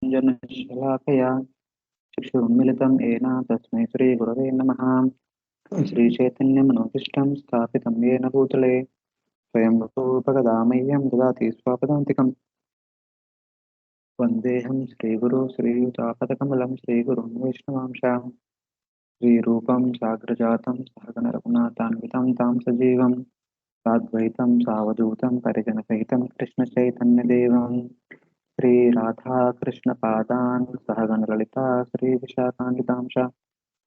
ज्ञानाञ्जनशलाकया चक्षुरुन्मिलितं येन तस्मै श्रीगुरवे नमः। श्रीचैतन्यमनोभीष्टं स्थापितं येन भूतले स्वयं भगवदामह्यं ददाति स्वापदान्तिकम्। वन्देऽहं श्रीगुरो श्रीयुतापदकमलं श्रीगुरुं वैष्णवांशां श्रीरूपं साग्रजातं सहगणरघुनाथान्वितं तां सजीवं साद्वैतं सावधूतं परिजनसहितं कृष्णचैतन्यदेवं श्रीराधाकृष्णपादान् सहगणललिता श्रीविशाखान्वितांश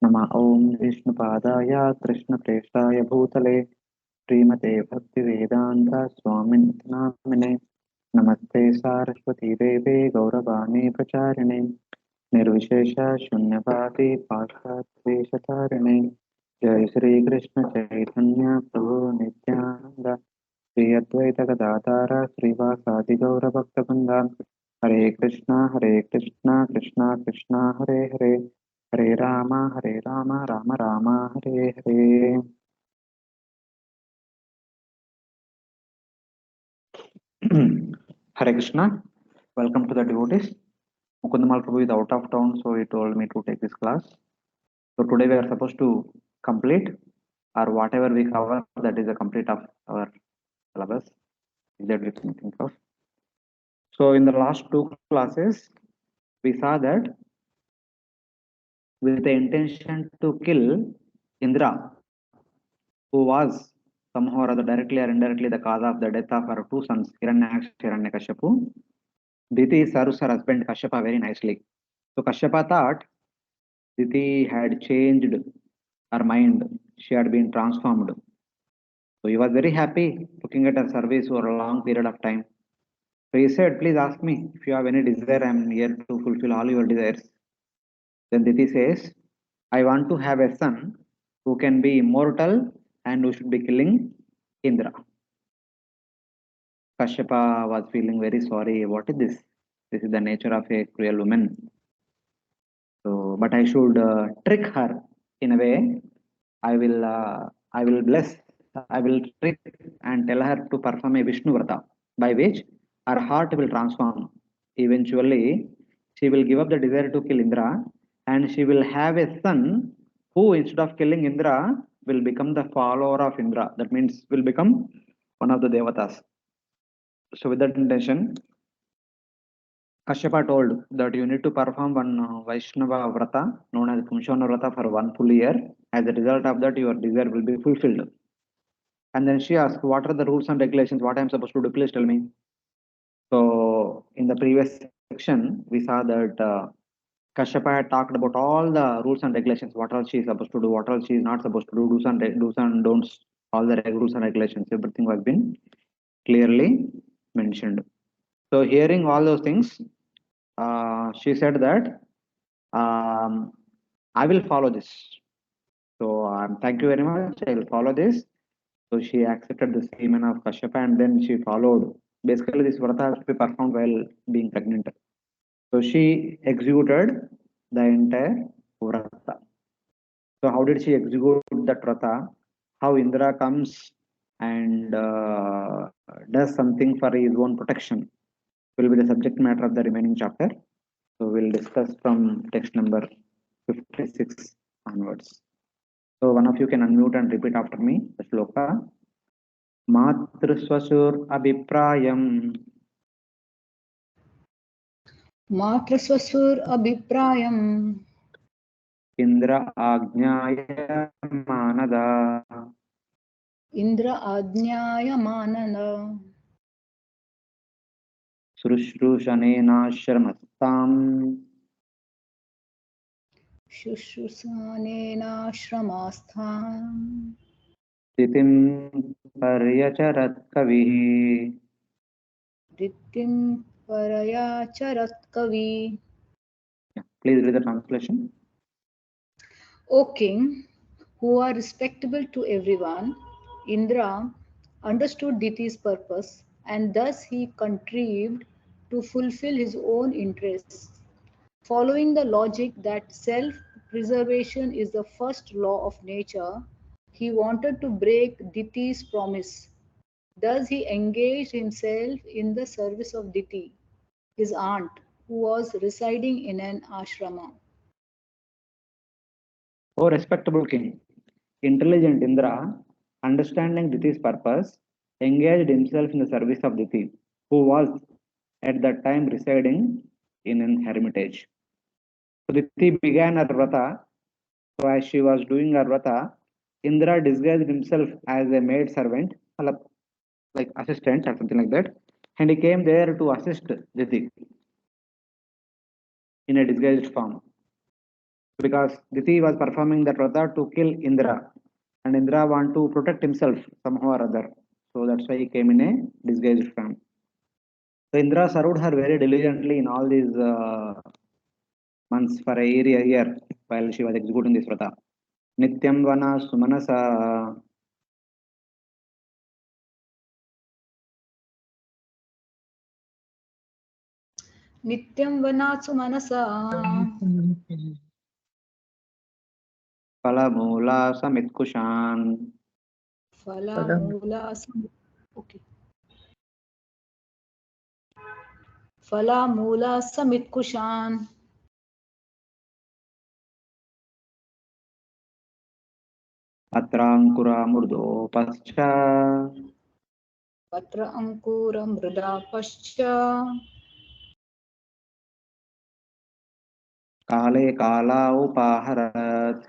नमः। ॐ विष्णुपादाय कृष्णप्रेष्ठाय भूतले श्रीमते भक्तिवेदान्त स्वामिनिति नामिने नमस्ते सारस्वती देवे गौरवाणी प्रचारिणे निर्विशेष शून्यवादी पाश्चात्वेषतारिणे जय श्री कृष्ण चैतन्य प्रभु नित्यानंद श्री अद्वैत गदाधर श्रीवासादि गौरभक्तवृंद हरे Krishna Krishna Krishna Hare Hare Hare Ram Ram Ram Hare Hare. Hare Krishna. Welcome to the devotees. Mukundamal Prabhu is out of town, so he told me to take this class. So today we are supposed to complete, or whatever we cover, that is a complete of our syllabus. That we can think of. So in the last two classes, we saw that with the intention to kill Indra, who was somehow or other directly or indirectly the cause of the death of her two sons, Hiranyaksha and Hiranyakashipu, Diti serves her husband Kashyapa very nicely. So Kashyapa thought Diti had changed her mind. She had been transformed. So he was very happy looking at her service for a long period of time. So he said, please ask me if you have any desire. I am here to fulfill all your desires. Then Diti says, I want to have a son who can be immortal and who should be killing Indra. Kashyapa was feeling very sorry. What is this? This is the nature of a cruel woman. So, but I should trick her in a way. I will bless, I will trick and tell her to perform a Vishnu Vrata, by which her heart will transform. Eventually, she will give up the desire to kill Indra, and she will have a son who, instead of killing Indra, will become the follower of Indra. That means will become one of the Devatas. So, with that intention, Kashyapa told that you need to perform one Vaishnava Vrata known as Pumsavan Vrata for 1 full year. As a result of that, your desire will be fulfilled. And then she asked, what are the rules and regulations? What I am supposed to do? Please tell me. So in the previous section, we saw that Kashyapa had talked about all the rules and regulations. What all she is supposed to do, what all she is not supposed to do, do's and don'ts, all the rules and regulations. Everything was been clearly mentioned. So hearing all those things, she said that I will follow this. So thank you very much. I will follow this. So she accepted the semen of Kashyapa and then she followed. Basically, this Vrata has to be performed while being pregnant. So she executed the entire Vrata. So how did she execute that Vrata? How Indra comes and does something for his own protection will be the subject matter of the remaining chapter. So we'll discuss from text number 56 onwards. So one of you can unmute and repeat after me the shloka. Matrusvasur abhiprayam Matrasvasur abhiprayam Indra ajnaya manada Indra ajnaya manana Srushrusanena shramastam Shushrusanena shramastham Titim paryacharat kavihi. Dittim paraya charat kavi. Please read the translation. O king, who are respectable to everyone, Indra understood Diti's purpose and thus he contrived to fulfill his own interests. Following the logic that self-preservation is the first law of nature, he wanted to break Diti's promise. Thus he engaged himself in the service of Diti, his aunt. who was residing in an ashrama. O respectable king, intelligent Indra, understanding Diti's purpose, engaged himself in the service of Diti, who was at that time residing in an hermitage. So Diti began her vrata. So as she was doing her vrata, Indra disguised himself as a maid servant, like assistant or something like that, and he came there to assist Diti in a disguised form. Because Diti was performing that vrata to kill Indra, and Indra want to protect himself somehow or other. So that's why he came in a disguised form. So Indra served her very diligently in all these months for a year while she was executing this vrata. Nityam vana sumanasa. Nityam vanatsu manasa Palamula samitkushan. falamula okay. Falamula samitkushan Atrankura murdopascha. patra ankura mrida pascha Kale kala upaharat.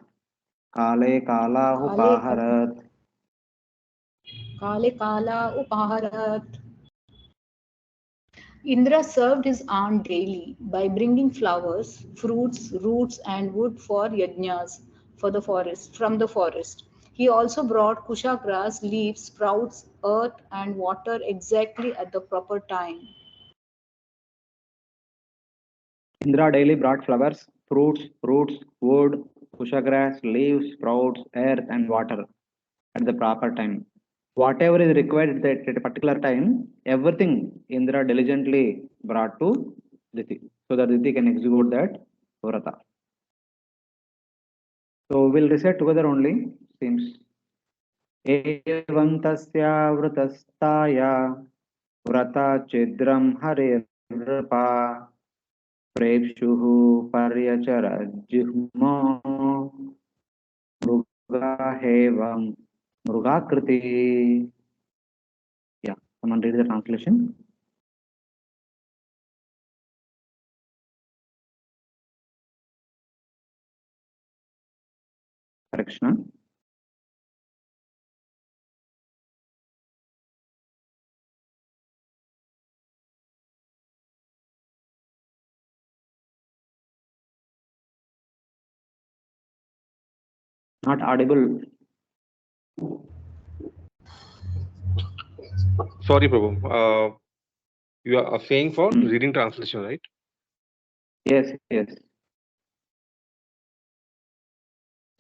Kale kala kale upaharat. kale kala upaharat. Indra served his aunt daily by bringing flowers, fruits, roots, and wood for yajnas for the forest from the forest. He also brought kusha grass, leaves, sprouts, earth, and water exactly at the proper time. Indra daily brought flowers, fruits, roots, wood, kushagrass, leaves, sprouts, earth, and water at the proper time. Whatever is required at a particular time, everything Indra diligently brought to Diti, so that Diti can execute that Vrata. So we'll recite together only, seems. एवं तस्यावृतस्ताय व्रता छिद्रं हरेर्नृपा प्रेप्सुः पर्यचरज्जिह्मो मृगाहेवं मृगाकृति. Yeah, someone read the translation. Correction. Not audible. Sorry, Prabhu. You are saying for Hmm. reading translation, right? Yes, yes.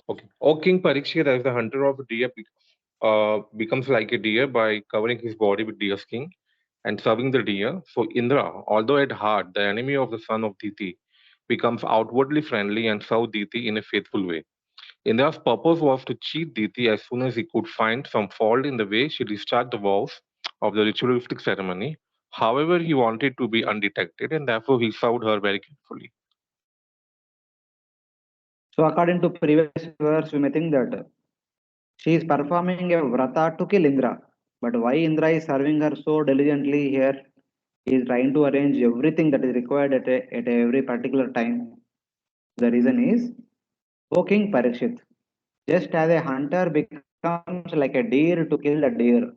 Okay. O King Parikshit, as the hunter of deer, becomes like a deer by covering his body with deer skin and serving the deer. So Indra, although at heart the enemy of the son of Diti, becomes outwardly friendly and serve Diti in a faithful way. Indra's purpose was to cheat Diti as soon as he could find some fault in the way she discharged the vows of the ritualistic ceremony. However, he wanted to be undetected and therefore he served her very carefully. So according to previous verse, we may think that she is performing a vrata to kill Indra. But why Indra is serving her so diligently here? He is trying to arrange everything that is required at every particular time. The reason is, O King Parikshit, just as a hunter becomes like a deer to kill the deer,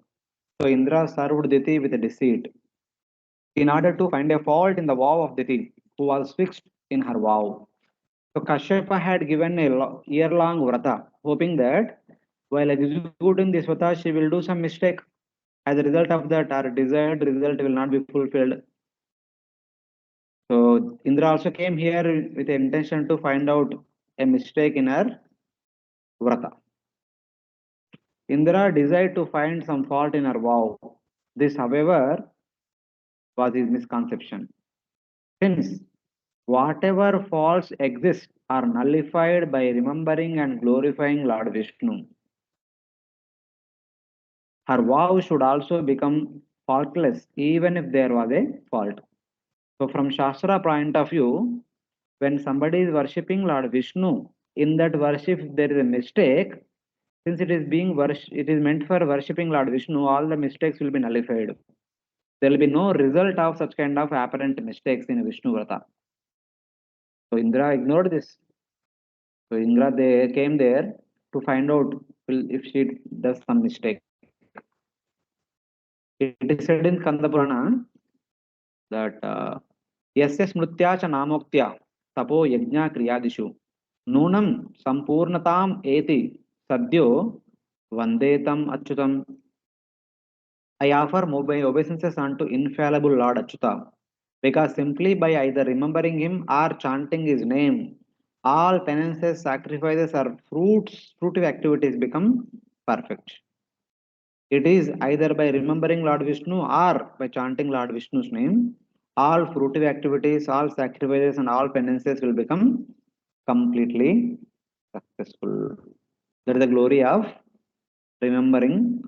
so Indra served Diti with deceit in order to find a fault in the vow of Diti, who was fixed in her vow. So Kashyapa had given a year-long vrata, hoping that while executing this vrata, she will do some mistake. As a result of that, our desired result will not be fulfilled. So Indra also came here with the intention to find out a mistake in her vrata. Indra desired to find some fault in her vow. This, however, was his misconception. Since whatever faults exist are nullified by remembering and glorifying Lord Vishnu, her vow should also become faultless even if there was a fault. So from Shastra point of view, when somebody is worshipping Lord Vishnu, in that worship there is a mistake. Since it is meant for worshipping Lord Vishnu, all the mistakes will be nullified. There will be no result of such kind of apparent mistakes in Vishnu Vrata. So Indra ignored this. So Indra they came there to find out if she does some mistake. It is said in Skanda Purana that yasya smrutya cha namoktya tapo yajna kriyadishu nunam sampurnatam eti sadyo vandetam achyutam. I offer my obeisances unto infallible Lord Achyuta, because simply by either remembering him or chanting his name, all penances, sacrifices, or fruitive activities become perfect. It is either by remembering Lord Vishnu or by chanting Lord Vishnu's name, all fruitive activities, all sacrifices, and all penances will become completely successful. That is the glory of remembering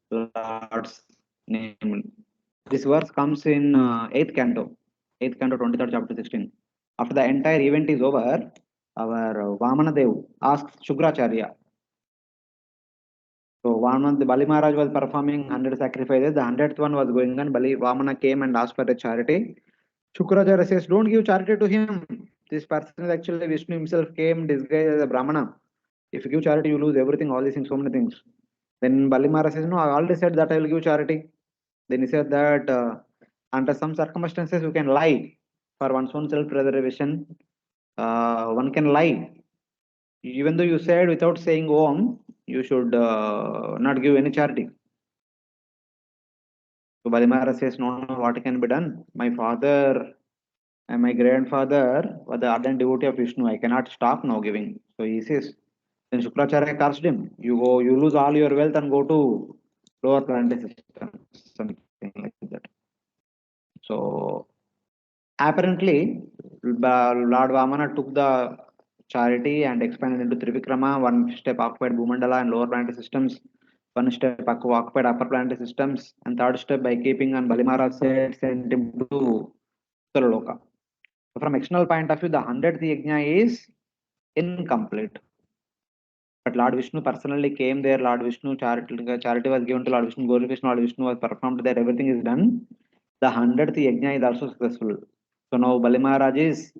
Lord's name. This verse comes in 8th canto, 23rd chapter 16. After the entire event is over, our Vamana Dev asks Shukracharya. So Vamana, the Bali Maharaj was performing 100 sacrifices. The 100th one was going on. Vamana came and asked for a charity. Shukracharya says, don't give charity to him. This person is actually Vishnu himself came disguised as a Brahmana. If you give charity, you lose everything, all these things, so many things. Then Bali Maharaj says, no, I already said that I will give charity. Then he said that under some circumstances you can lie for one's own self-preservation. One can lie. Even though you said without saying Om, you should not give any charity. So Bali Maharaj says, no, what can be done? My father and my grandfather were the ardent devotee of Vishnu. I cannot stop now giving. So he says, then Shukracharya cursed him. You lose all your wealth and go to lower planetary system, something like that. So apparently, Lord Vamana took the charity and expanded into Trivikrama. One step occupied Bhumandala and lower planetary systems. One step occupied upper planetary systems. And third step, by keeping on Bali Maharaj said, sent him to Uttara. So from external point of view, the 100th yajna is incomplete. But Lord Vishnu personally came there. Lord Vishnu charity was given to Lord Vishnu. Glorification Lord Vishnu was performed there. Everything is done. The 100th yajna is also successful. So now Bali Maharaj is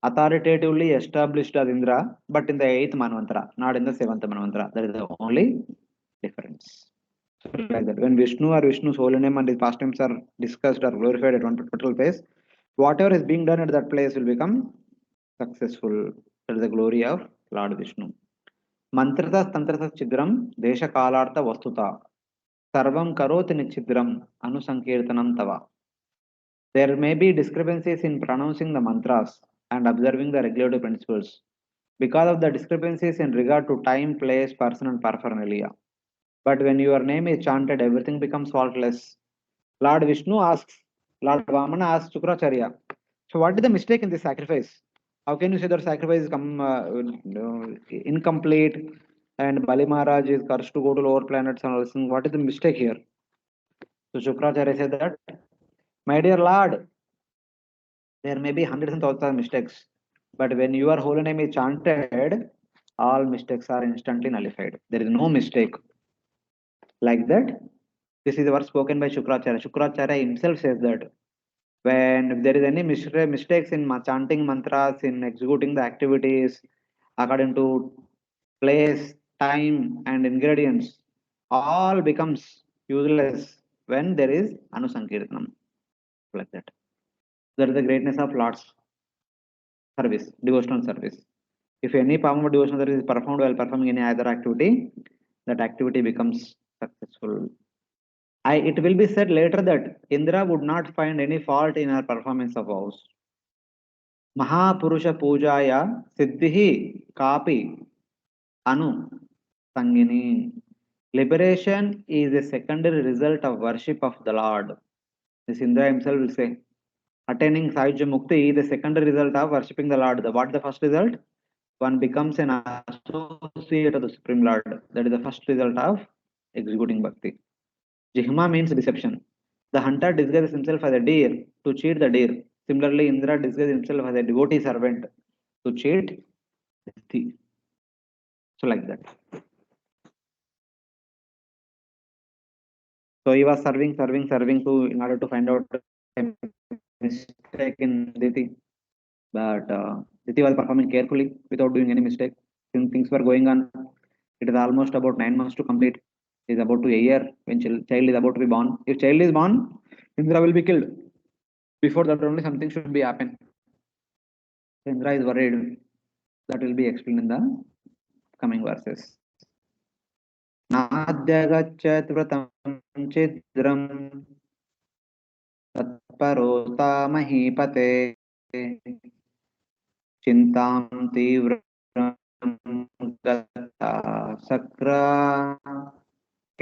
authoritatively established as Indra, but in the 8th Manvantara, not in the 7th Manvantara. That is the only difference. So like that, when Vishnu or Vishnu's holy name and his pastimes are discussed or glorified at one particular place, whatever is being done at that place will become successful. That is the glory of Lord Vishnu. Mantrata tantrata chidram desha kalartha vastuta sarvam karoti nichidram anusankirtanam tava. There may be discrepancies in pronouncing the mantras and observing the regulative principles because of the discrepancies in regard to time, place, person, and paraphernalia. But when your name is chanted, everything becomes faultless. Lord Vishnu asks, Lord Vamana asks Shukracharya, so what is the mistake in this sacrifice? How can you say that sacrifice is incomplete and Bali Maharaj is cursed to go to lower planets and all this? What is the mistake here? So Shukracharya said that, my dear Lord, there may be hundreds and thousands of mistakes, but when your holy name is chanted, all mistakes are instantly nullified. There is no mistake. Like that, this is the word spoken by Shukracharya. Shukracharya himself says that when there is any mistakes in chanting mantras, in executing the activities according to place, time, and ingredients, all becomes useless when there is Anusankirtanam. Like that. That is the greatness of Lord's service, devotional service. If any form of devotional service is performed while performing any other activity, that activity becomes successful. It will be said later that Indra would not find any fault in her performance of vows. Mahapurusha Pujaya Siddhihi Kapi Anu Sangini. Liberation is a secondary result of worship of the Lord. This Indra himself will say. Attaining Sahyajya Mukti is the secondary result of worshipping the Lord. What is the first result? One becomes an associate of the Supreme Lord. That is the first result of executing bhakti. Jihma means deception. The hunter disguises himself as a deer to cheat the deer. Similarly, Indra disguises himself as a devotee servant to cheat the thief. So like that. So he was serving to in order to find out a mistake in Diti. But Diti was performing carefully without doing any mistake. Since things were going on, it is almost about 9 months to complete. It is about to a year when child is about to be born. If child is born, Indra will be killed. Before that only something should be happen. Indra is worried. That will be explained in the coming verses. नाद्यगच्छत् व्रतं चिद्रम् तत्परोता महीपते चिन्तां तीव्रं गता सक्रा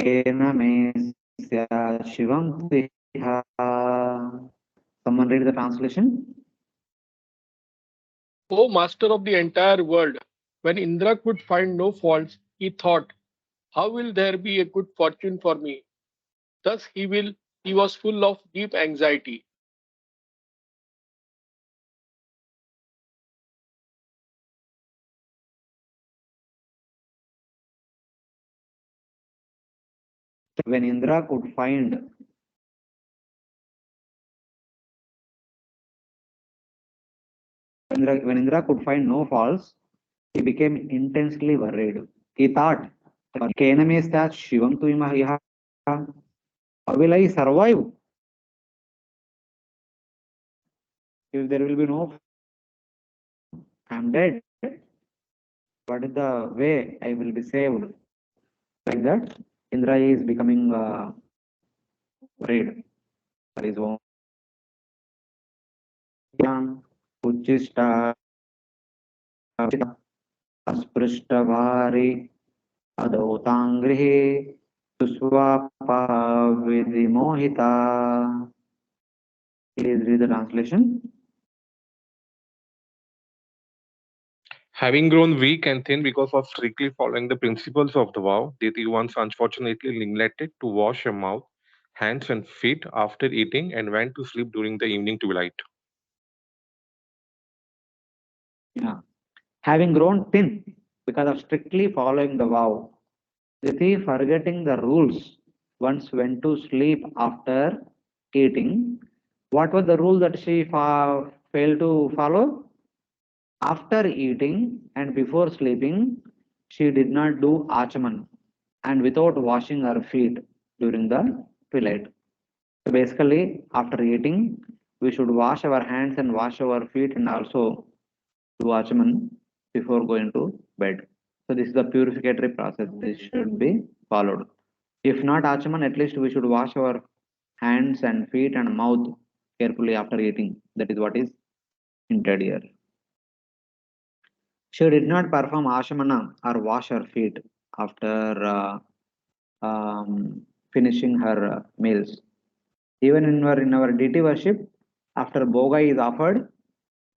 केन मे स्यात् शिवं त्विहा. Someone read the translation. O master of the entire world, when Indra could find no faults, he thought, how will there be a good fortune for me? Thus he was full of deep anxiety. When Indra could find when Indra could find no faults, he became intensely worried. He thought, "Kename stat Shivam tuimahiha? How will I survive if there will be no? I'm dead. What is the way I will be saved?" Like that, Indra is becoming worried for his own. Uchista अस्पृष्टवारि अदौताङ्गृहे सुस्वापा विधिमोहिता. Please read the translation. Having grown weak and thin because of strictly following the principles of the vow, Diti once unfortunately neglected to wash her mouth, hands, and feet after eating and went to sleep during the evening twilight. Yeah. Having grown thin because of strictly following the vow, Diti, forgetting the rules, once went to sleep after eating. What was the rule that she failed to follow? After eating and before sleeping, she did not do achaman and without washing her feet during the twilight. So basically, after eating, we should wash our hands and wash our feet and also do achaman before going to bed. So this is the purificatory process. This should be followed. If not achaman, at least we should wash our hands and feet and mouth carefully after eating. That is what is hinted here. She did not perform ashamana or wash her feet after finishing her meals. Even in our deity worship, after boga is offered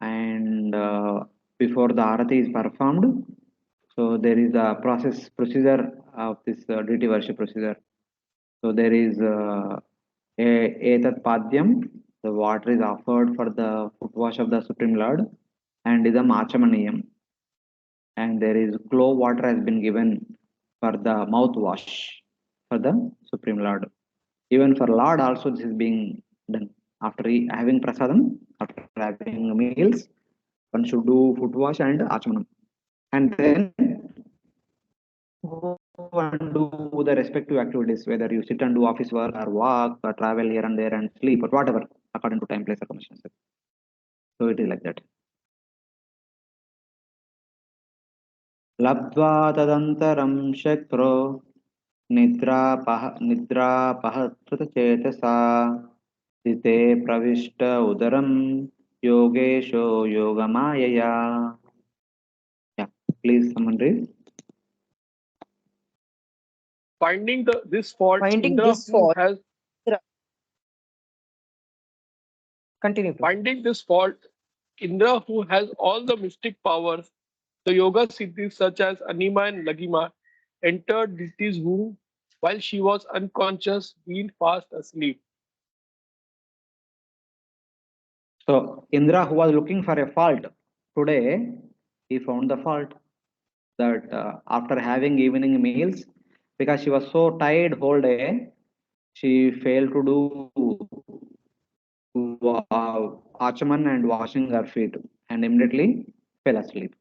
and before the arati is performed, so there is a procedure of this deity worship procedure. So there is etat padyam, the water is offered for the foot wash of the Supreme Lord, and idam achamaniyam, and there is clove water has been given for the mouthwash for the Supreme Lord. Even for Lord also this is being done. After having prasadam, after having meals, one should do foot wash and achamanam. And then go and do the respective activities, whether you sit and do office work or walk or travel here and there and sleep or whatever, according to time, place, circumstances. So it is like that. लब्ध्वा तदन्तरं शक्रो निद्रापहृतचेतसा स्थिते प्रविष्ट उदरं योगेशो योगमायया. Yeah, please someone read. Finding this fault, Finding Indra this who fault, has continue. finding this fault, Indra who has all the mystic powers, the yoga siddhis such as Anima and Lagima, entered Diti's womb while she was unconscious, being fast asleep. So Indra, who was looking for a fault, today he found the fault that after having evening meals, because she was so tired whole day, she failed to do Achaman and washing her feet and immediately fell asleep.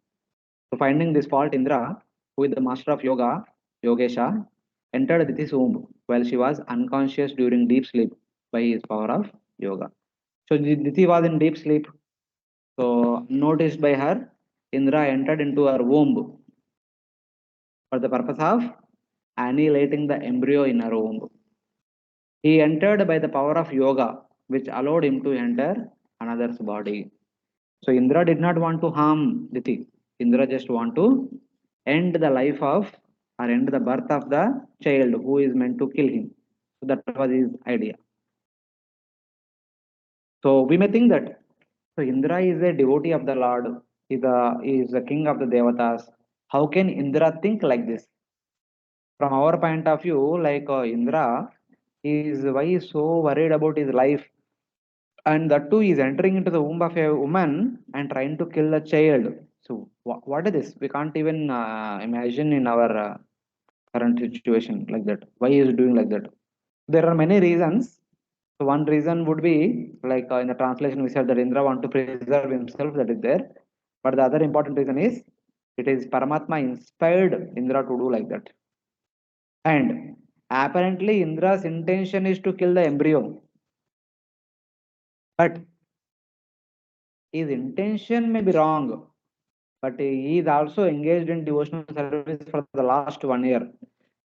So finding this fault, Indra, who is the master of yoga, Yogesha, entered Diti's womb while she was unconscious during deep sleep by his power of yoga. So Diti was in deep sleep. So noticed by her, Indra entered into her womb for the purpose of annihilating the embryo in her womb. He entered by the power of yoga, which allowed him to enter another's body. So Indra did not want to harm Diti. Indra just want to end the life of or end the birth of the child who is meant to kill him. So that was his idea. So we may think that so Indra is a devotee of the Lord, is the king of the Devatas. How can Indra think like this? From our point of view, like Indra is why he is so worried about his life, and that too is entering into the womb of a woman and trying to kill a child. So what is this? We can't even imagine in our current situation like that. Why he is doing like that? There are many reasons. So one reason would be like in the translation we said that Indra want to preserve himself, that is there. But the other important reason is it is Paramatma inspired Indra to do like that. And apparently Indra's intention is to kill the embryo. But his intention may be wrong. But he is also engaged in devotional service for the last 1 year.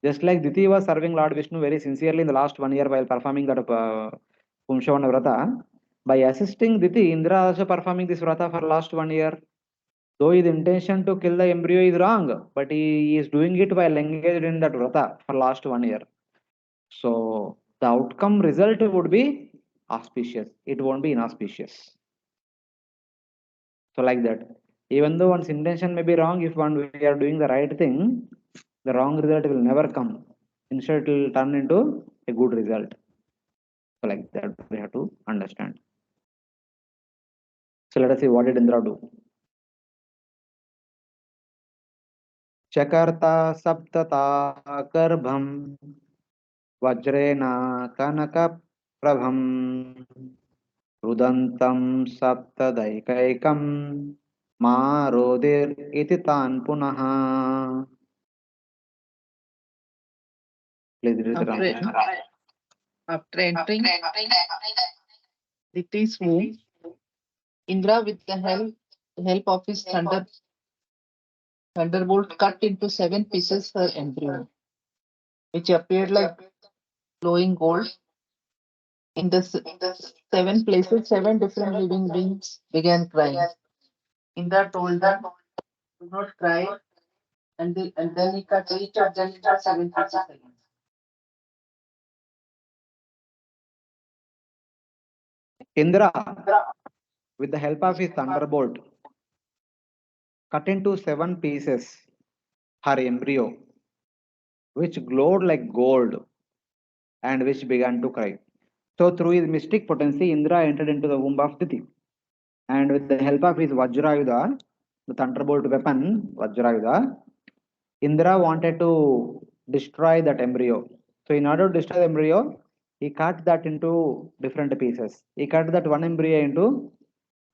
Just like Diti was serving Lord Vishnu very sincerely in the last 1 year while performing that Pumsavan Vrata, by assisting Diti, Indra also performing this Vrata for last 1 year. Though his intention to kill the embryo is wrong, but he is doing it while engaged in that Vrata for last 1 year. So the outcome result would be auspicious. It won't be inauspicious. So like that. Even though one's intention may be wrong, if we are doing the right thing, the wrong result will never come. Instead, it will turn into a good result. So like that, we have to understand. So let us see what did Indra do. Chakarta saptata garbham vajrena kanaka prabham rudantam saptadaikaikam marodir iti tan punaha. Please read the translation. After entering Diti's womb, Indra, with the help of his thunderbolt, cut into 7 pieces her embryo, which appeared like glowing gold. In the 7 places, 7 different living beings began crying. Indra told them, "Do not cry," and then he cut each of them into 7 pieces again. Indra, with the help of his thunderbolt, cut into 7 pieces her embryo, which glowed like gold and which began to cry. So, through his mystic potency, Indra entered into the womb of Diti. And with the help of his Vajrayudha, the thunderbolt weapon, Vajrayudha, Indra wanted to destroy that embryo. So, in order to destroy the embryo, he cut that into different pieces. He cut that one embryo into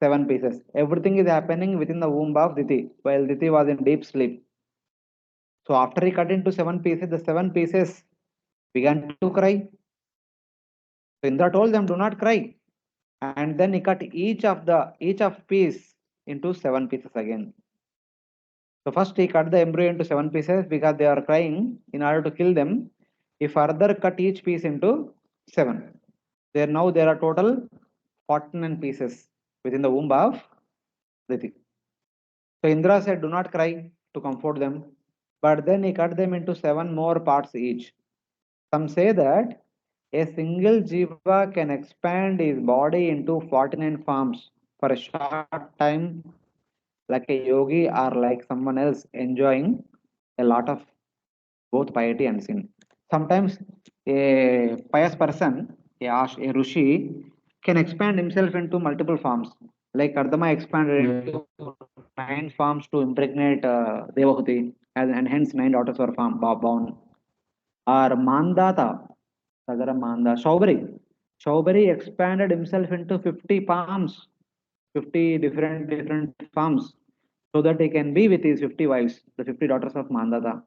7 pieces. Everything is happening within the womb of Diti, while Diti was in deep sleep. So after he cut into 7 pieces, the 7 pieces began to cry. So Indra told them, "Do not cry." And then he cut each of piece into 7 pieces again. So first he cut the embryo into 7 pieces because they are crying. In order to kill them, he further cut each piece into 7. There are total 49 pieces within the womb of Diti. So Indra said, "Do not cry," to comfort them. But then he cut them into 7 more parts each. Some say that a single jiva can expand his body into 49 forms for a short time, like a yogi or like someone else enjoying a lot of both piety and sin. Sometimes a pious person, a rishi, can expand himself into multiple forms. Like Kardama expanded into 9 forms to impregnate Devahuti, and hence 9 daughters were born. Or Mandata, Sagara Manda, Shaubari expanded himself into 50 palms, 50 different forms, so that he can be with his 50 wives, the 50 daughters of Mandata.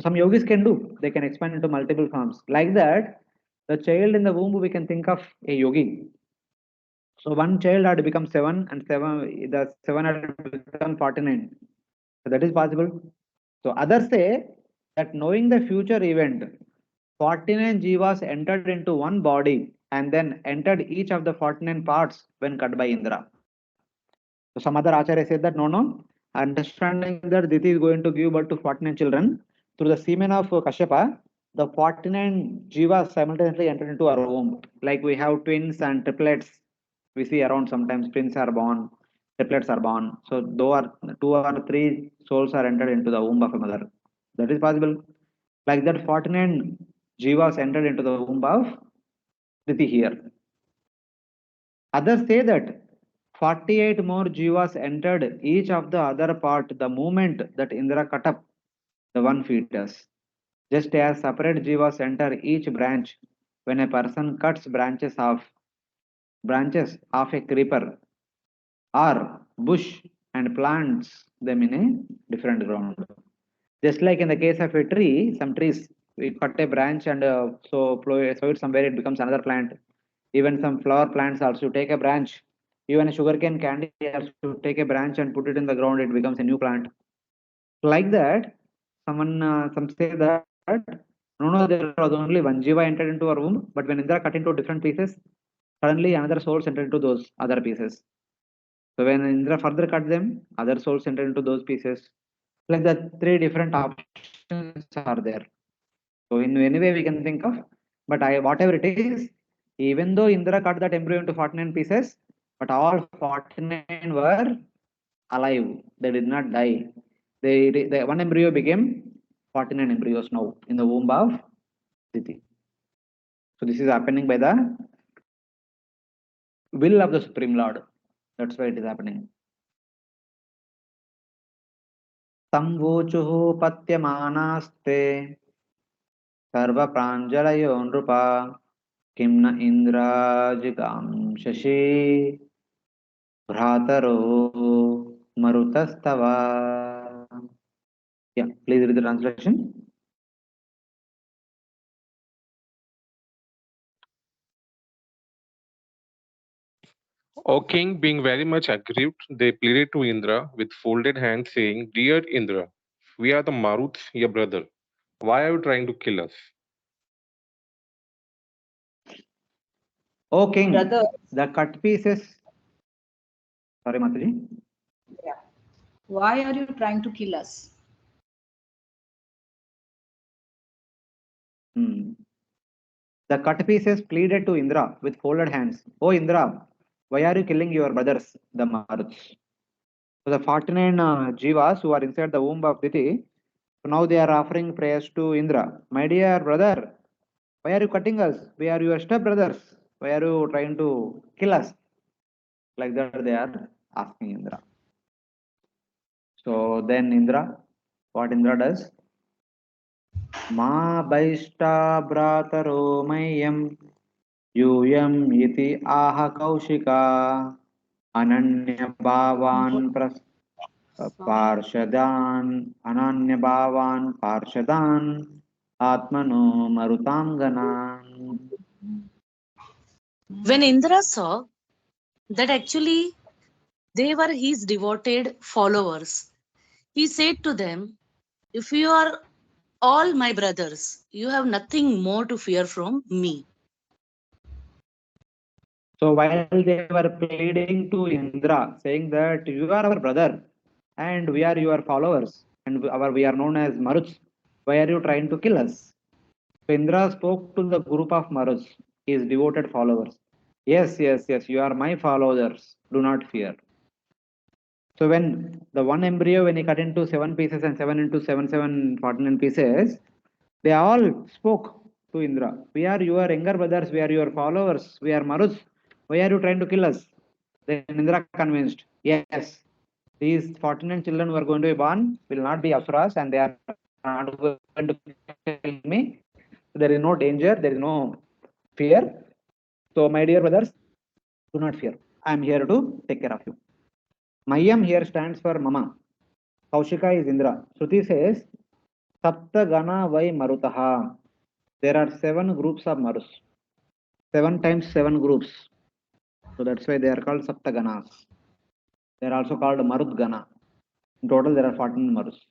Some yogis can do, they can expand into multiple forms. Like that, the child in the womb, we can think of a yogi. So one child had become 7, and the 7 had become 49. So that is possible. So others say that knowing the future event, 49 jivas entered into one body and then entered each of the 49 parts when cut by Indra. So some other acharya said that no, understanding that Diti is going to give birth to 49 children through the semen of Kashyapa, the 49 jivas simultaneously entered into our womb. Like we have twins and triplets, we see around sometimes twins are born, triplets are born. So though 2 or 3 souls are entered into the womb of a mother. That is possible. Like that, 49 jivas entered into the womb of Diti here. Others say that 48 more jivas entered each of the other part the moment that Indra cut up the one fetus. Just as separate jivas enter each branch when a person cuts branches of a creeper or bush and plants them in a different ground. Just like in the case of a tree, some trees, we cut a branch and sow it somewhere, it becomes another plant. Even some flower plants also take a branch. Even a sugarcane candy also take a branch and put it in the ground, it becomes a new plant. Like that, some say that no, there was only one jiva entered into our womb, but when Indra cut into different pieces, suddenly another souls entered into those other pieces. So when Indra further cut them, other souls entered into those pieces. Like that, 3 different options are there. So in any way we can think of, but whatever it is, even though Indra cut that embryo into 49 pieces, but all 49 were alive. They did not die. The one embryo became 49 embryos now in the womb of Diti. So this is happening by the will of the Supreme Lord. That's why it is happening. Samvochuhu patyamanaste sarva pranjalayo nrupa kimna indra jigam shashi Bhrataro Marutastava. Yeah, please read the translation. O king, being very much aggrieved, they pleaded to Indra with folded hands, saying, Dear Indra, we are the Maruths, your brother. Why are you trying to kill us? O king, Brother. the cut pieces. Sorry, Mataji. Yeah. Why are you trying to kill us? The cut pieces pleaded to Indra with folded hands. Oh Indra, why are you killing your brothers, the Maruths? So the 49 jivas who are inside the womb of Diti, so now they are offering prayers to Indra. My dear brother, why are you cutting us? We are your step brothers. Why are you trying to kill us? Like that they are asking Indra. So then Indra, what Indra does? Ma baishta brataro mayam यूयम इति आह कौशिका अनन्य भावान पार्षदान आत्मनो मरुतांगनान. When Indra saw that actually they were his devoted followers, he said to them, If you are all my brothers, you have nothing more to fear from me. So while they were pleading to Indra, saying that you are our brother and we are your followers and we are known as Maruths, why are you trying to kill us? So Indra spoke to the group of Maruths, his devoted followers. Yes, you are my followers. Do not fear. So when the one embryo, when he cut into 7 pieces and 7 into 7, 7, 49 pieces, they all spoke to Indra. We are your younger brothers, we are your followers, we are Maruths. Why are you trying to kill us? Then Indra convinced, yes, these 49 children who are going to be born will not be asuras and they are not going to kill me. There is no danger, there is no fear. So, my dear brothers, do not fear. I am here to take care of you. Mayam here stands for Mama. Kaushika is Indra. Shruti says, Sapta Gana Vai Marutaha. There are 7 groups of Marus. 7 times 7 groups. So that's why they are called Sapta Ganas. They are also called Marut Gana. In total, there are 14 Marus.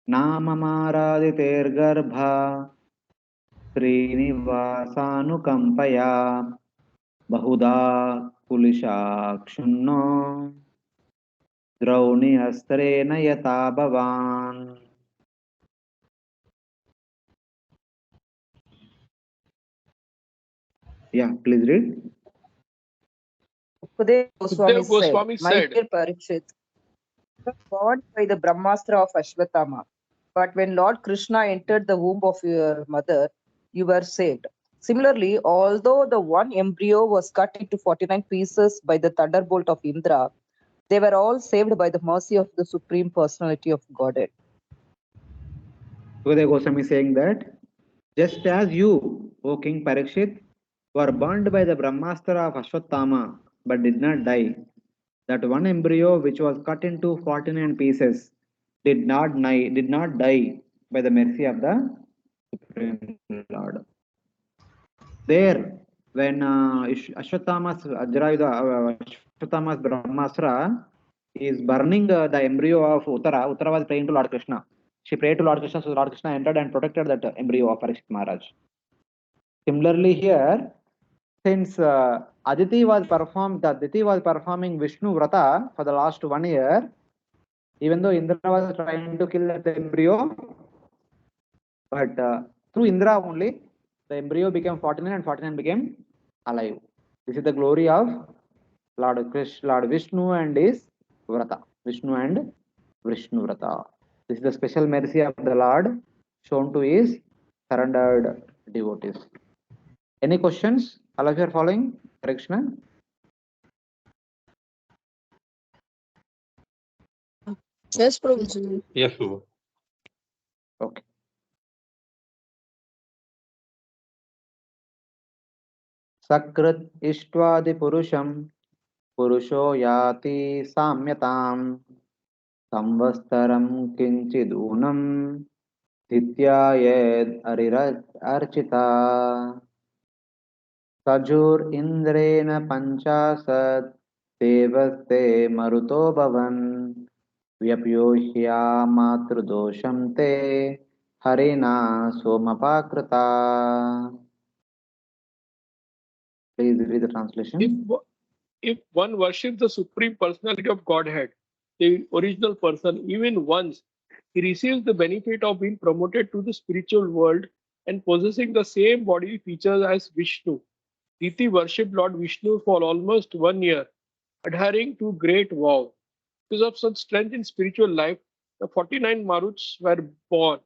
Namamaraditer Garbha Srinivasanukampaya Bahuda Kulisha Drauni Astrena Yata Bhavan. Yeah, please read. Sukadeva Goswami Sukhdev Goswami said, My said, dear Parikshit, you were born by the Brahmastra of Ashwatthama. But when Lord Krishna entered the womb of your mother, you were saved. Similarly, although the one embryo was cut into 49 pieces by the thunderbolt of Indra, they were all saved by the mercy of the Supreme Personality of Godhead. Sukadeva Goswami saying that just as you, O King Parikshit, were burned by the Brahmastra of Ashwatthama but did not die, that one embryo which was cut into 49 pieces did not die by the mercy of the Supreme Lord. There, when Ashwatthama's Ashwatthama's Brahmastra is burning the embryo of Uttara, Uttara was praying to Lord Krishna. She prayed to Lord Krishna, so Lord Krishna entered and protected that embryo of Parikshit Maharaj. Similarly, here, since Aditi was performing Vishnu Vrata for the last 1 year, even though Indra was trying to kill that embryo, but through Indra only, the embryo became 49 and 49 became alive. This is the glory of Lord Vishnu and his Vrata. Vishnu and Vishnu Vrata. This is the special mercy of the Lord shown to his surrendered devotees. Any questions? All of you are following? Krishna? Yes, Prabhuji. Yes, Prabhu. Okay. Sakrit Ishtwadi Purusham Purusho Yati Samyatam Samvastaram Kinchidunam Dityayed Archita Sajur Indrena Panchasat Devaste Maruto Bhavan Vyapyohya Matrudosham Te Harina Somapakrita. Please read the translation. if one worships the Supreme Personality of Godhead, the original person, even once, he receives the benefit of being promoted to the spiritual world and possessing the same bodily features as Vishnu. Diti worshipped Lord Vishnu for almost 1 year, adhering to great vow. Because of such strength in spiritual life, the 49 Maruths were born.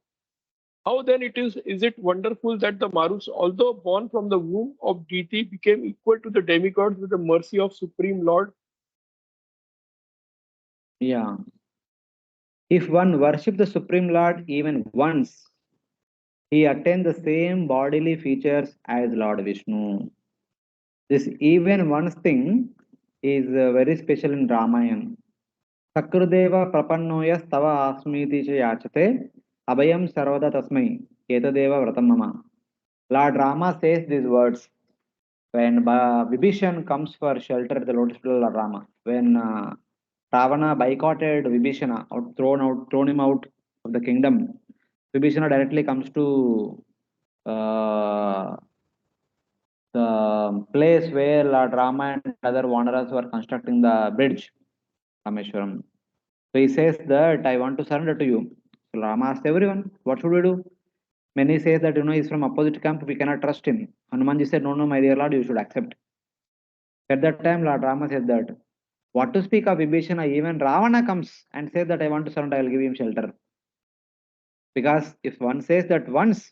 How then is it wonderful that the Maruths, although born from the womb of Diti, became equal to the demigods with the mercy of Supreme Lord? Yeah. If one worship the Supreme Lord even once, he attained the same bodily features as Lord Vishnu. This even once thing is very special in Ramayana. Sakrudeva prapannoya stava asmiti cha yachate abhayam sarvada tasmai etadeva vratam mama. Lord Rama says these words when Vibhishan comes for shelter at the lotus feet of Lord Rama. When Ravana boycotted Vibhishana, or thrown him out of the kingdom, Vibhishana directly comes to uh, the place where Lord Rama and other wanderers were constructing the bridge, Rameshwaram. So he says that I want to surrender to you. So Rama asked everyone, what should we do? Many say that he's from opposite camp, we cannot trust him. Hanumanji said, no, my dear Lord, you should accept. At that time, Lord Rama said that, what to speak of Vibhishana, even Ravana comes and says that I want to surrender, I will give him shelter. Because if one says that once,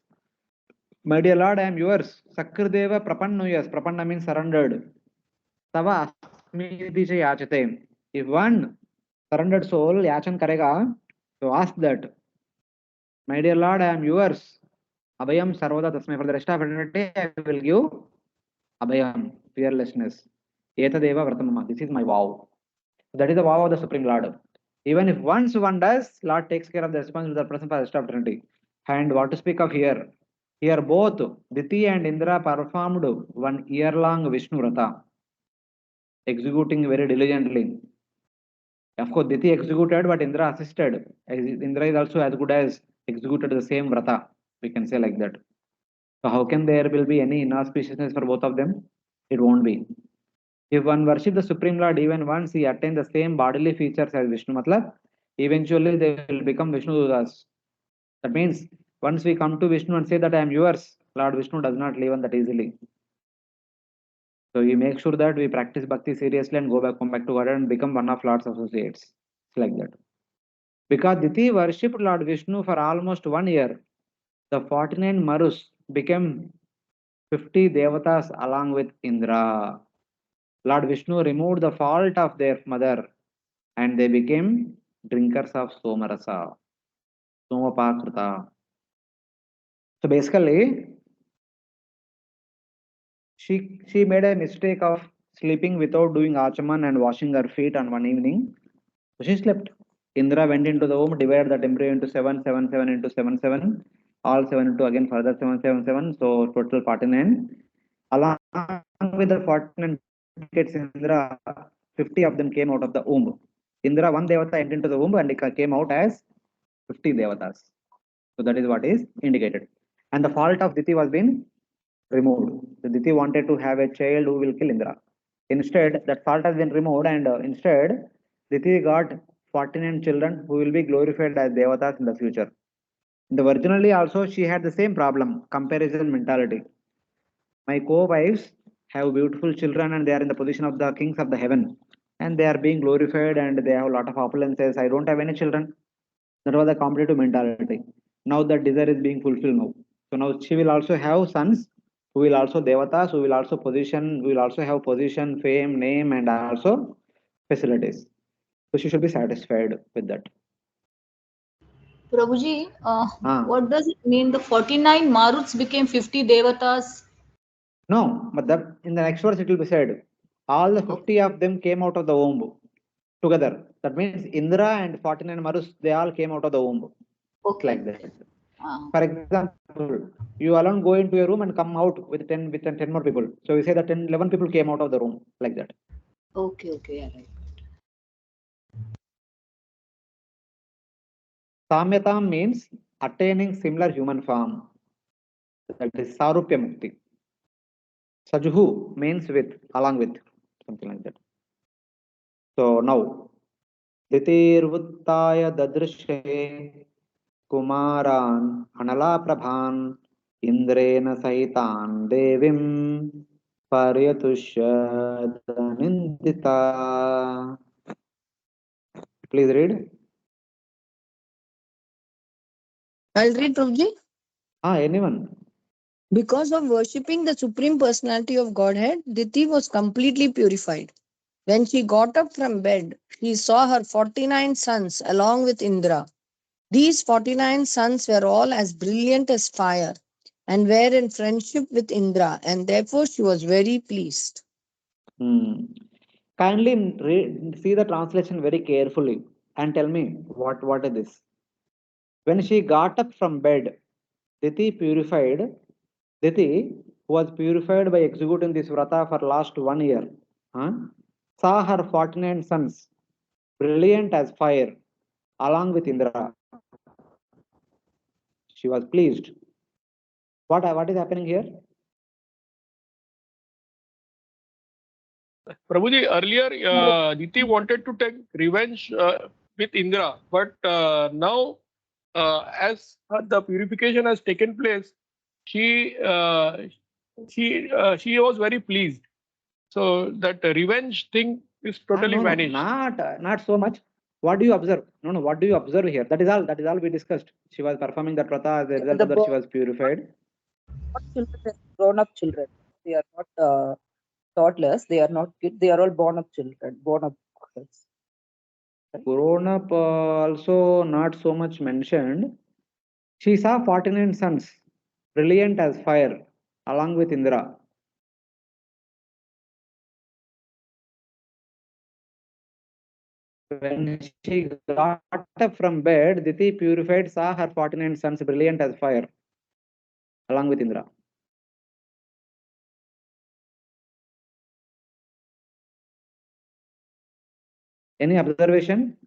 My dear Lord, I am yours. Sakrideva prapanno, yes. Prapanna means surrendered. Tava asmiti cha yachate. If one surrendered soul yachan karega, so ask that. My dear Lord, I am yours. Abhayam sarvada tasmai. For the rest of eternity, I will give abhayam, fearlessness. Etadeva vratamama. This is my vow. That is the vow of the Supreme Lord. Even if once one does, Lord takes care of the responsibility of the person for the rest of eternity. And what to speak of here? Here both Diti and Indra performed 1 year long Vishnu Vrata, executing very diligently. Of course, Diti executed, but Indra assisted. Indra is also as good as executed the same Vrata. We can say like that. So how can there will be any inauspiciousness for both of them? It won't be. If one worship the Supreme Lord even once, he attains the same bodily features as Vishnu. Matlab, eventually they will become Vishnu Dudas. That means once we come to Vishnu and say that I am yours, Lord Vishnu does not leave on that easily. So we make sure that we practice bhakti seriously and come back to God and become one of Lord's associates. It's like that. Because Diti worshipped Lord Vishnu for almost 1 year, the 49 Maruths became 50 Devatas along with Indra. Lord Vishnu removed the fault of their mother and they became drinkers of Somarasa, Somapakrita. So basically, she made a mistake of sleeping without doing achaman and washing her feet on one evening. So she slept. Indra went into the womb, divided the embryo into 7, 7, 7 into 7, 7, all 7 into again further 7, 7, 7. So total 49. Along with the 49 kids, Indra, 50 of them came out of the womb. Indra, one Devata entered into the womb and it came out as 50 Devatas. So that is what is indicated. And the fault of Diti was been removed. So Diti wanted to have a child who will kill Indra. Instead, that fault has been removed and instead, Diti got 49 children who will be glorified as Devatas in the future. In the originally also, she had the same problem, comparison mentality. My co-wives have beautiful children and they are in the position of the kings of the heaven. And they are being glorified and they have a lot of opulences. I don't have any children. That was the competitive mentality. Now that desire is being fulfilled now. So now she will also have sons who will also devatas, who will also have position, fame, name, and also facilities. So she should be satisfied with that. Prabhuji, Ah. what does it mean? The 49 Maruths became 50 Devatas? No, but that in the next verse it will be said, all the 50 of them came out of the womb together. That means Indra and 49 Marus, they all came out of the womb. Okay. Like that. For example, you alone go into a room and come out with 10 more people. So we say that 10, 11 people came out of the room like that. Okay, yeah, right. Samyatam means attaining similar human form. That is Sarupya Mukti. Sajuhu means with, along with, something like that. So now, Ditirvuttaya Dadrishe Kumaran Anala Prabhan Indrena Sahitan Devim Paryatushya Nindita. Please read. I'll read, Prabhuji. Anyone. Because of worshipping the Supreme Personality of Godhead, Diti was completely purified. When she got up from bed, she saw her 49 sons along with Indra. These 49 sons were all as brilliant as fire and were in friendship with Indra, and therefore she was very pleased. Kindly see the translation very carefully and tell me what is this. When she got up from bed, Diti, who was purified by executing this vrata for last 1 year, saw her 49 sons, brilliant as fire, along with Indra. She was pleased. What is happening here? Prabhuji, earlier Diti wanted to take revenge with Indra, but now as the purification has taken place, she was very pleased. So that revenge thing is totally No, vanished. not so much. What do you observe? No, what do you observe here? That is all we discussed. She was performing that vrata as a result of that she was purified. Not children, they are grown-up children. They are not toddlers. They are not kids. They are all born-up children. Born-up girls. Grown up also not so much mentioned. She saw 49 sons, brilliant as fire, along with Indra. When she got up from bed, Diti, purified, saw her 49 sons, brilliant as fire, along with Indra. Any observation?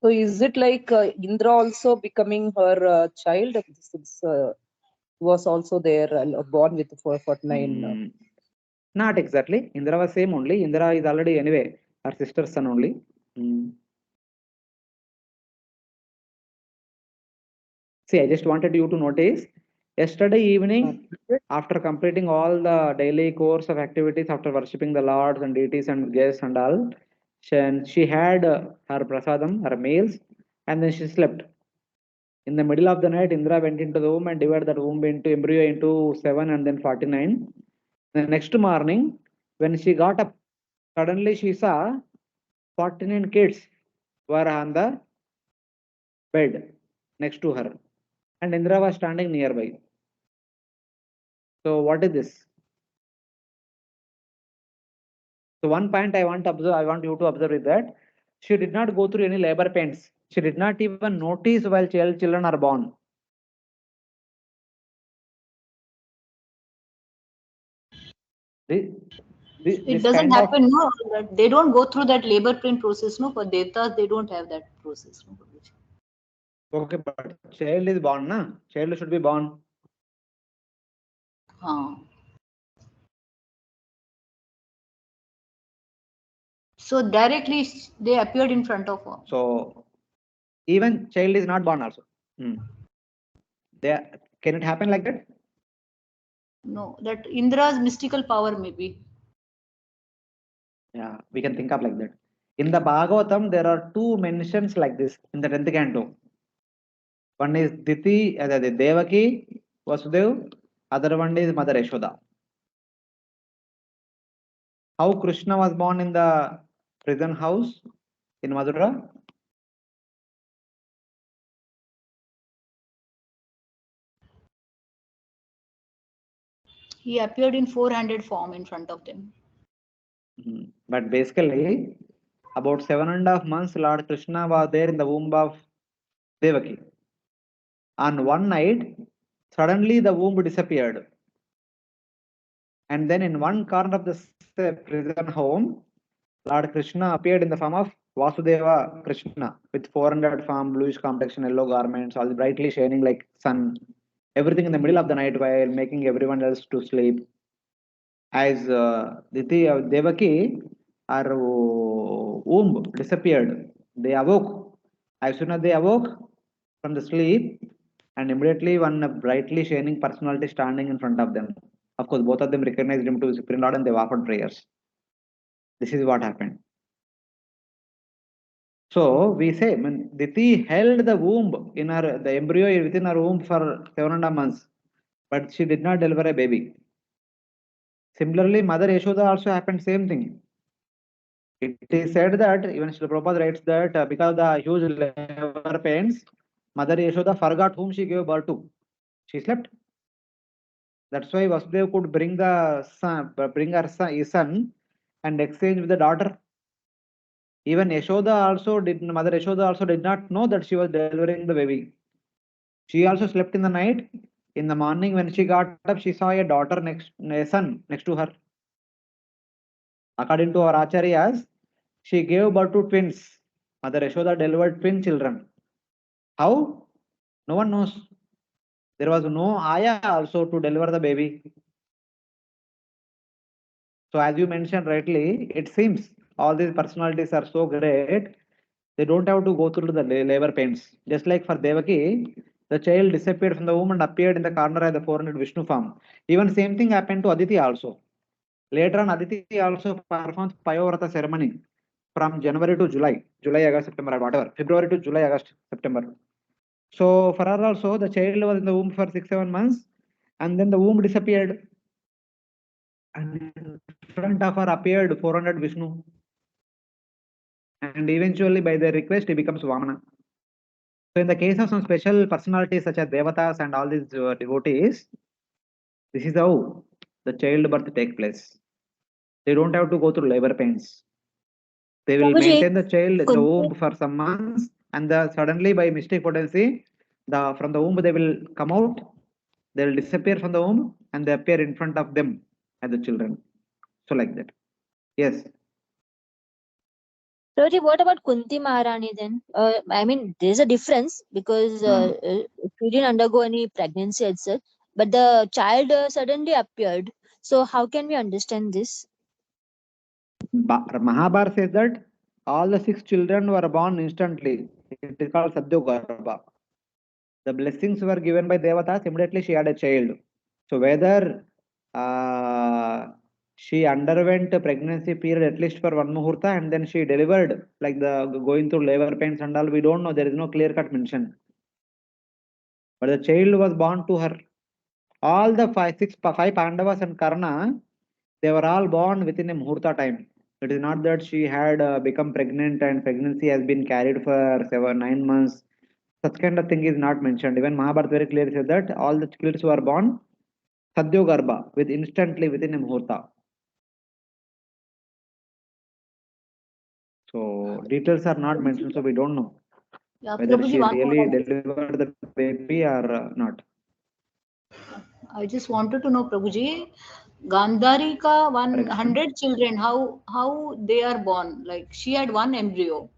So is it like Indra also becoming her child? This was also there, born with 49. Not exactly. Indra was same only. Indra is already anyway her sister's son only. See, I just wanted you to notice. Yesterday evening, after completing all the daily course of activities, after worshipping the lords and deities and guests and all, she had her prasadam, her meals, and then she slept. In the middle of the night, Indra went into the womb and divided that womb into embryo into 7 and then 49. The next morning, when she got up, suddenly she saw 49 kids were on the bed next to her, and Indra was standing nearby. So, what is this? So, one point I want to observe, I want you to observe is that she did not go through any labor pains. She did not even notice while children are born. It This doesn't kind of, happen, no. That they don't go through that labor pain process, no. For devatas, they don't have that process, no. okay, but child is born, na? Child should be born. So directly they appeared in front of her. So even child is not born also. Can it happen like that? No, that Indra's mystical power maybe. Yeah, we can think of like that. In the Bhagavatam, there are two mentions like this in the 10th canto. One is Diti, the Devaki, Vasudev, other one is Mother Yashoda. How Krishna was born in the prison house in Madura? He appeared in 400 form in front of them. But basically, about 7.5 months, Lord Krishna was there in the womb of Devaki. On one night, suddenly the womb disappeared. And then in one corner of the prison home, Lord Krishna appeared in the form of Vasudeva Krishna with 400 form, bluish complexion, yellow garments, all brightly shining like sun. Everything in the middle of the night while making everyone else to sleep. As Devaki, her womb disappeared. They awoke. As soon as they awoke from the sleep, and immediately one brightly shining personality standing in front of them. Of course, both of them recognized him to be Supreme Lord and they offered prayers. This is what happened. So we say, Diti held the womb in her, the embryo within her womb for 7.5 months, but she did not deliver a baby. Similarly, Mother Yashoda also happened same thing. It is said that even Srila Prabhupada writes that because of the huge labor pains, Mother Yashoda forgot whom she gave birth to. She slept. That's why Vasudev could bring the son, bring her son, his son, and exchange with the daughter. Even Mother Yashoda also did not know that she was delivering the baby. She also slept in the night. In the morning, when she got up, she saw a son next to her. According to our acharyas, she gave birth to twins. Mother Yashoda delivered twin children. How? No one knows. There was no Aya also to deliver the baby. So as you mentioned rightly, it seems all these personalities are so great, they don't have to go through the labor pains. Just like for Devaki, the child disappeared from the womb and appeared in the corner as the 400 Vishnu form. Even same thing happened to Aditi also. Later on, Aditi also performs Payovrata ceremony from January to July, August, September, or whatever, February to July, August, September. So for her also, the child was in the womb for 6-7 months, and then the womb disappeared. And in front of her appeared 400 Vishnu. And eventually, by their request, he becomes Vamana. So in the case of some special personalities such as Devatas and all these devotees, this is how the childbirth takes place. They don't have to go through labor pains. They will Prabhuji, maintain the child in the Kunti, womb for some months, and suddenly by mistake potency, from the womb they will come out, they will disappear from the womb, and they appear in front of them as the children. So like that. Yes. Prabhuji, what about Kunti Maharani then? I mean, there's a difference because she didn't undergo any pregnancy itself, but the child suddenly appeared. So how can we understand this? Mahabharata says that all the 6 children were born instantly. It is called Sadyogarbha. The blessings were given by Devatas, immediately she had a child. So whether she underwent a pregnancy period at least for 1 muhurta and then she delivered, like the going through labor pains and all, we don't know. There is no clear-cut mention. But the child was born to her. All the five Pandavas and Karna, they were all born within a muhurta time. It is not that she had become pregnant and pregnancy has been carried for 7-9 months. Such kind of thing is not mentioned. Even Mahabharata very clearly said that all the kids were born Sadyogarbha, with instantly within a muhurta. So details are not mentioned, so we don't know Yeah, whether Prabhuji, she one really more. delivered the baby or not. I just wanted to know, Prabhuji, Gandharika, 100 children, how they are born? Like she had one embryo,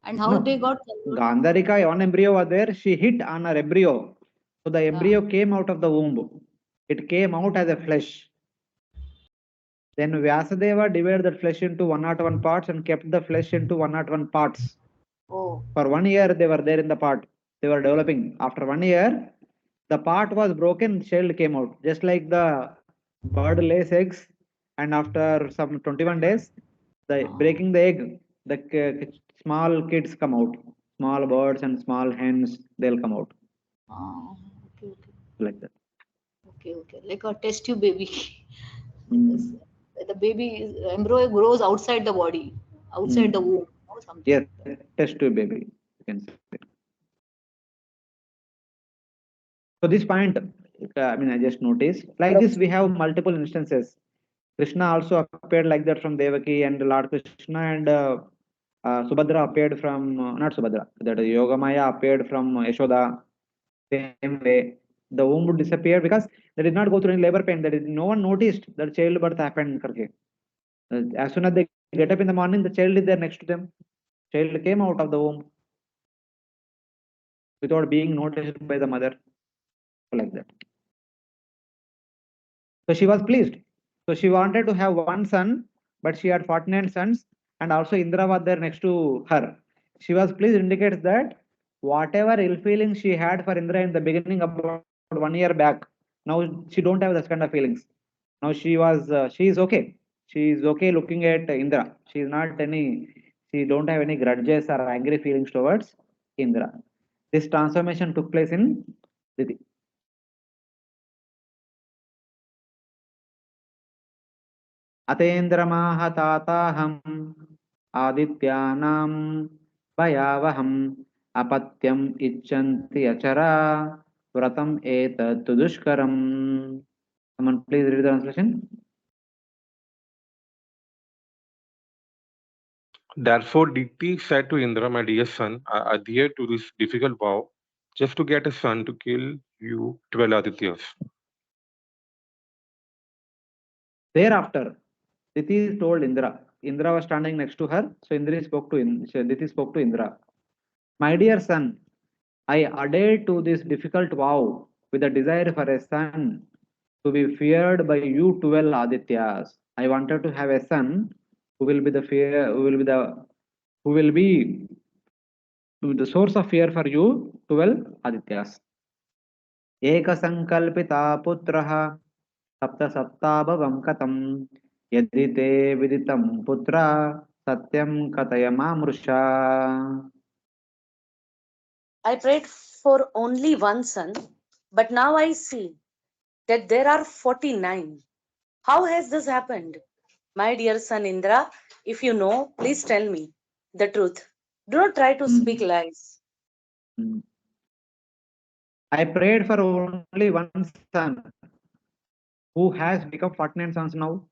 and how No, they got Gandharika, one embryo was there. She hit on her embryo, so the embryo came out of the womb. It came out as a flesh. Then Vyasadeva divided that flesh into 101 parts and kept the flesh into 101 parts. Oh, For 1 year, they were there in the part. They were developing. After 1 year, the part was broken, child came out. Just like the bird lays eggs, and after some 21 days, breaking the egg, the small kids come out. Small birds and small hens, they'll come out. okay, okay, Like that. okay, like a test tube baby. Because Mm. the baby embryo grows outside the body, outside the womb, or something. Yes, test tube baby, you can say. So this point, I mean, I just noticed. Like this, we have multiple instances. Krishna also appeared like that from Devaki, and Lord Krishna and Subhadra appeared from, not Subhadra, that Yogamaya appeared from Yashoda. Same way, the womb would disappear because they did not go through any labor pain. That is, no one noticed that childbirth happened. As soon as they get up in the morning, the child is there next to them. Child came out of the womb without being noticed by the mother, like that. So she was pleased. So she wanted to have one son, but she had 49 sons, and also Indra was there next to her. She was pleased indicates that whatever ill feelings she had for Indra in the beginning about 1 year back, now she don't have that kind of feelings. Now she is okay. She is okay looking at Indra. She is not she don't have any grudges or angry feelings towards Indra. This transformation took place in Diti. अतेन्द्रमाहताताहम् आदित्यानां भयावहम् अपत्यम् इच्छन्ति अचरा व्रतम् एतत् दुष्करम्. Someone please read the translation. Therefore, Diti said to Indra, my dear son, I adhere to this difficult vow just to get a son to kill you 12 Adityas. Thereafter, Diti told Indra. Indra was standing next to her, so Diti spoke to Indra. My dear son, I adhere to this difficult vow with a desire for a son to be feared by you 12 Adityas. I wanted to have a son who will be the source of fear for you 12 Adityas. एकसङ्कल्पिता पुत्रः सप्तसप्ताभवं कथं यदि ते विदितं पुत्र सत्यं कथय मामृषा. I prayed for only one son, but now I see that there are 49. How has this happened? My dear son Indra, if you know, please tell me the truth. Do not try to speak lies. I prayed for only one son who has become 49 sons now.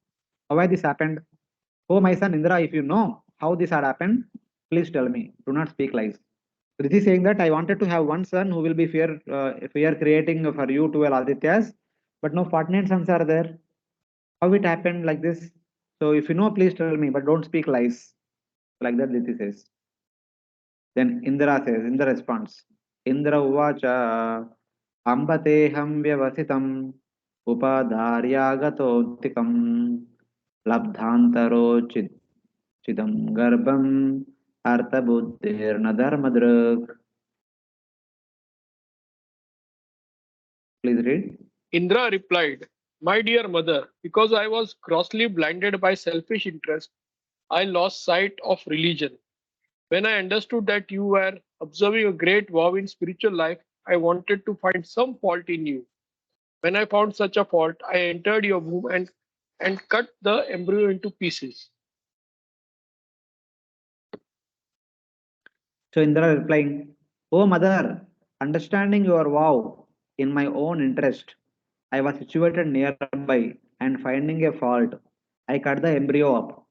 How has this happened? Oh, my son Indra, if you know how this had happened, please tell me. Do not speak lies. So this is saying that I wanted to have one son who will be fear creating for you 12 Adityas, but no 49 sons are there. How it happened like this? So if you know, please tell me, but don't speak lies. Like that, Diti says. Then Indra says, Indra responds, Indra uvacha ambateham vyavasitam upadharyagatotikam labdhantaro chidam garbham arthabuddhirna dharmadruk. Please read. Indra replied, My dear mother, because I was grossly blinded by selfish interest, I lost sight of religion. When I understood that you were observing a great vow in spiritual life, I wanted to find some fault in you. When I found such a fault, I entered your womb and cut the embryo into pieces. So Indra replying, O mother, understanding your vow in my own interest, I was situated nearby and finding a fault, I cut the embryo up,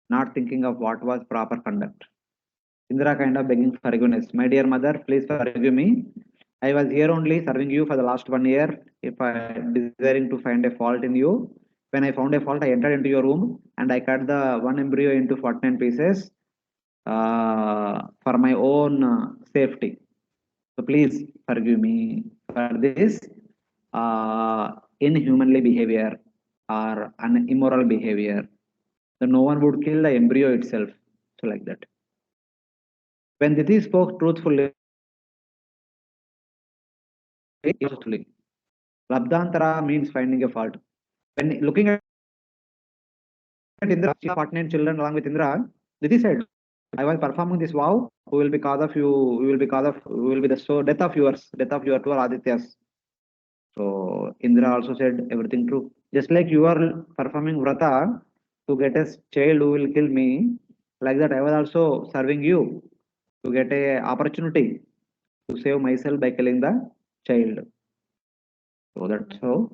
not thinking of what was proper conduct. Indra kind of begging forgiveness. My dear mother, please forgive me. I was here only serving you for the last 1 year. If I desiring to find a fault in you, when I found a fault, I entered into your room and I cut the one embryo into 49 pieces for my own safety. So please forgive me for this inhumanly behavior or an immoral behavior. So no one would kill the embryo itself. So like that. When Diti spoke truthfully, Labdantara means finding a fault. When looking at Indra, 49 children along with Indra, Diti said, I was performing this vow, who will be cause of you, who will be the death of your 12 Adityas. So Indra also said everything true. Just like you are performing Vrata to get a child who will kill me, like that I was also serving you to get a opportunity to save myself by killing the child. So that's how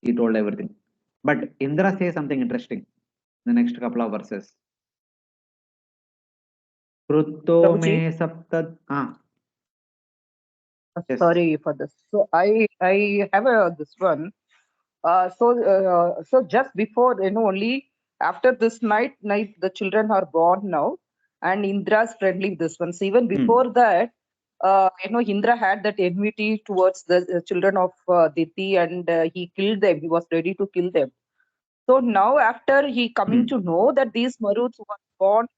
he told everything. But Indra says something interesting in the next couple of verses. Krutto Prabhuji, me saptat. Yes. sorry for this. So I have this one. So just before, only after this night the children are born now, and Indra's friendly with this one. So even before that, Indra had that enmity towards the children of Diti, and he killed them. He was ready to kill them. So now, after he coming to know that these Maruths who are born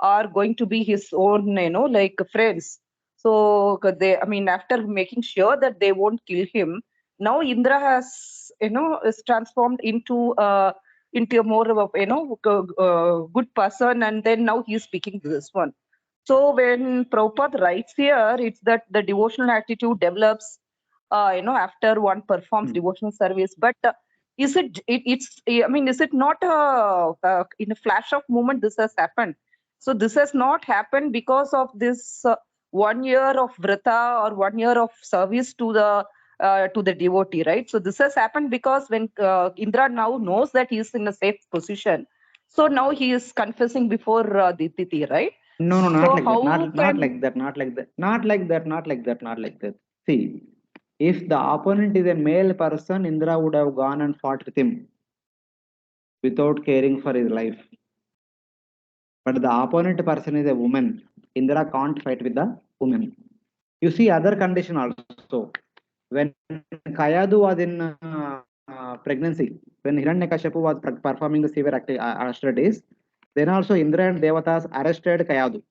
are going to be his own, like friends. So after making sure that they won't kill him, now Indra has, is transformed into a more of a, good person, and then now he is speaking this one. So when Prabhupada writes here, it's that the devotional attitude develops, after one performs devotional service. But is is it not in a flash of moment this has happened? So this has not happened because of this 1 year of vrata or 1 year of service to the devotee, right? So this has happened because when Indra now knows that he is in a safe position, so now he is confessing before Dititi, right? No, not So like that. how Not can like that. Not like that. Not like that. Not like that. Not like that. See, if the opponent is a male person, Indra would have gone and fought with him without caring for his life. But the opponent person is a woman. Indra can't fight with the woman. You see other condition also. When Kayadu was in pregnancy, when Hiranyakashipu was performing the severe austerities, then also Indra and Devatas arrested Kayadu.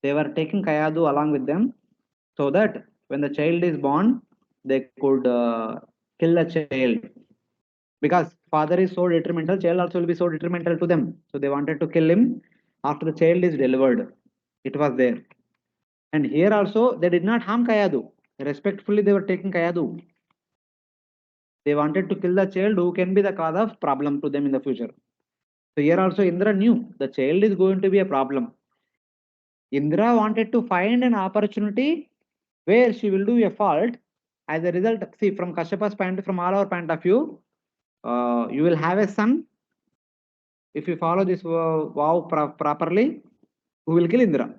They were taking Kayadu along with them so that when the child is born, they could kill the child. Because father is so detrimental, child also will be so detrimental to them. So they wanted to kill him after the child is delivered. It was there. And here also, they did not harm Kayadu. Respectfully, they were taking Kayadu. They wanted to kill the child who can be the cause of problem to them in the future. So here also Indra knew the child is going to be a problem. Indra wanted to find an opportunity where she will do a fault. As a result, see, from Kashyapa's point, from all our point of view, you will have a son. If you follow this vow properly, who will kill Indra.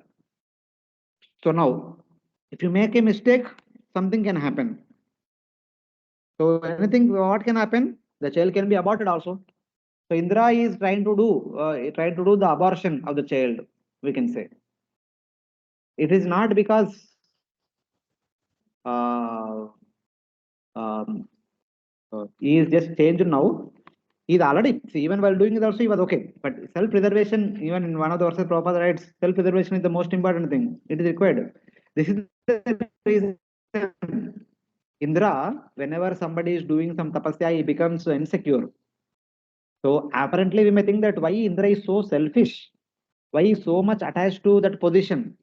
So now, if you make a mistake, something can happen. So anything, what can happen? The child can be aborted also. So Indra is trying to do the abortion of the child, we can say. It is not because uh, um, he is just changed now. He is already, see, even while doing it also, he was okay. But self-preservation, even in one of the verses, Prabhupada writes, self-preservation is the most important thing. It is required. This is the reason. Indra, whenever somebody is doing some tapasya, he becomes insecure. So apparently, we may think that why Indra is so selfish, why he is so much attached to that position.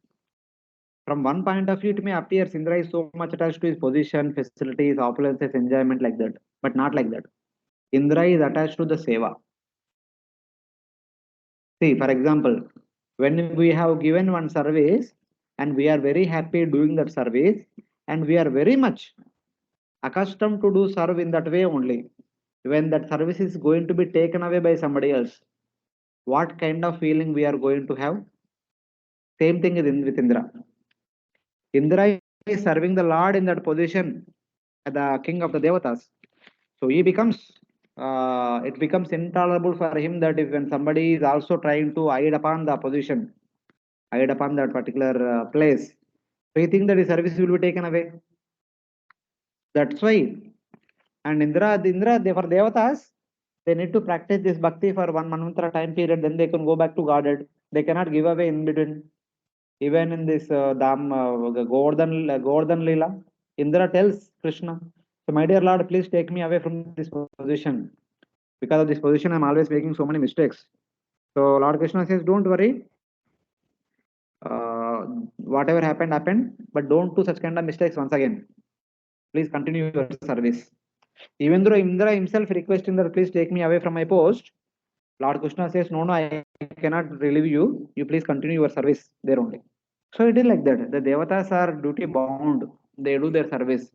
From one point of view, it may appear Indra is so much attached to his position, facilities, opulences, enjoyment like that, but not like that. Indra is attached to the seva. See, for example, when we have given one service and we are very happy doing that service and we are very much accustomed to do serve in that way only, when that service is going to be taken away by somebody else, what kind of feeling we are going to have? Same thing is with Indra. Indra is serving the Lord in that position, the king of the Devatas. So he becomes, it becomes intolerable for him that if when somebody is also trying to hide upon the position, hide upon that particular place, so he thinks that his service will be taken away. That's why. And Indra, they, for Devatas, they need to practice this bhakti for one manvantara time period, then they can go back to Godhead. They cannot give away in between. Even in this Govardhan Leela, Indra tells Krishna, so my dear Lord, please take me away from this position. Because of this position, I'm always making so many mistakes. So Lord Krishna says, don't worry. Whatever happened, but don't do such kind of mistakes once again. Please continue your service. Even though Indra himself requesting that please take me away from my post, Lord Krishna says, no, I cannot relieve you. You please continue your service there only. So it is like that. The Devatas are duty bound. They do their service.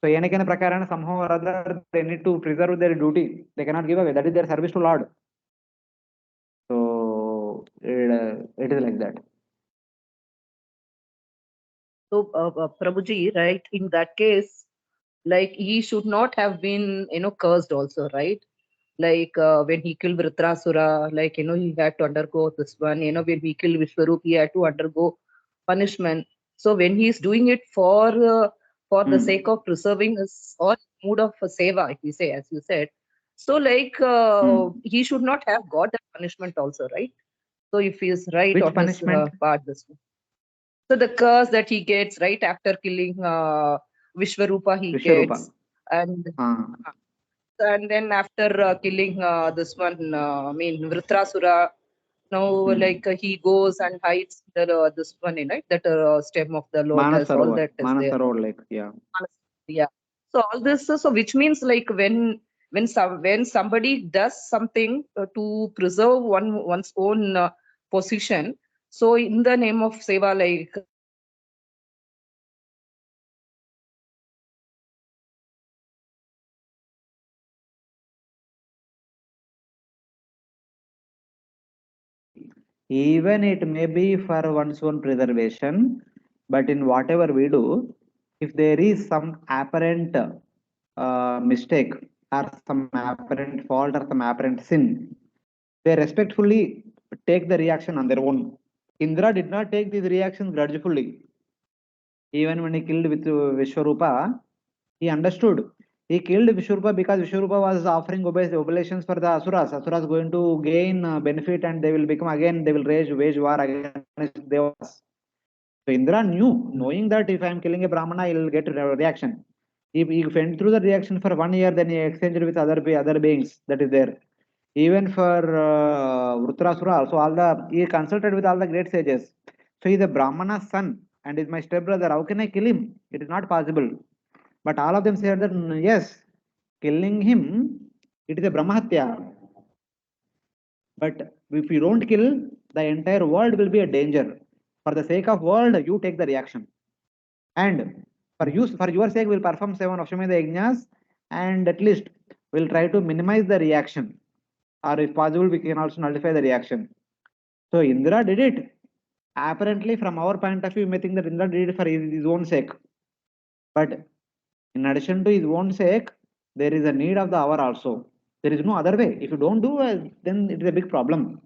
So Yanakana Prakarana, somehow or other, they need to preserve their duty. They cannot give away. That is their service to Lord. So it is like that. So, Prabhuji, right, in that case, like he should not have been, cursed also, right? Like when he killed Vritrasura, like, he had to undergo this one, when he killed Vishwarup, he had to undergo punishment. So when he's doing it for the sake of preserving his or mood of seva, if you say, as you said, so like he should not have got that punishment also, right? So if he is right Which on punishment? his part, this one. So the curse that he gets right after killing Vishwarupa, he gets, and then after killing this one, I mean Vritrasura, now like he goes and hides the this one, right? That stem of the lotus, all that is there. Manasarod Lake, yeah. Yeah. So all this, so which means like when somebody does something to preserve one's own position, so in the name of seva, like Even it may be for one's own preservation, but in whatever we do, if there is some apparent mistake or some apparent fault or some apparent sin, they respectfully take the reaction on their own. Indra did not take these reactions grudgefully. Even when he killed with Vishwarupa, he understood. He killed Vishwarupa because Vishwarupa was offering oblations for the Asuras. Asuras going to gain benefit and they will become again, they will wage war against Devas. So Indra knew, knowing that if I am killing a Brahmana, he will get a reaction. He went through the reaction for 1 year, then he exchanged with other beings that is there. Even for Vrata also, he consulted with all the great sages. So he is a Brahmana's son and is my stepbrother. How can I kill him? It is not possible. But all of them said that yes, killing him, it is a Brahmahatya. But if you don't kill, the entire world will be a danger. For the sake of world, you take the reaction. And for your sake, we'll perform 7 Ashwamedha Yajnas, and at least we'll try to minimize the reaction. Or if possible, we can also nullify the reaction. So Indra did it. Apparently, from our point of view, we may think that Indra did it for his own sake. But in addition to his own sake, there is a need of the hour also. There is no other way. If you don't do, then it is a big problem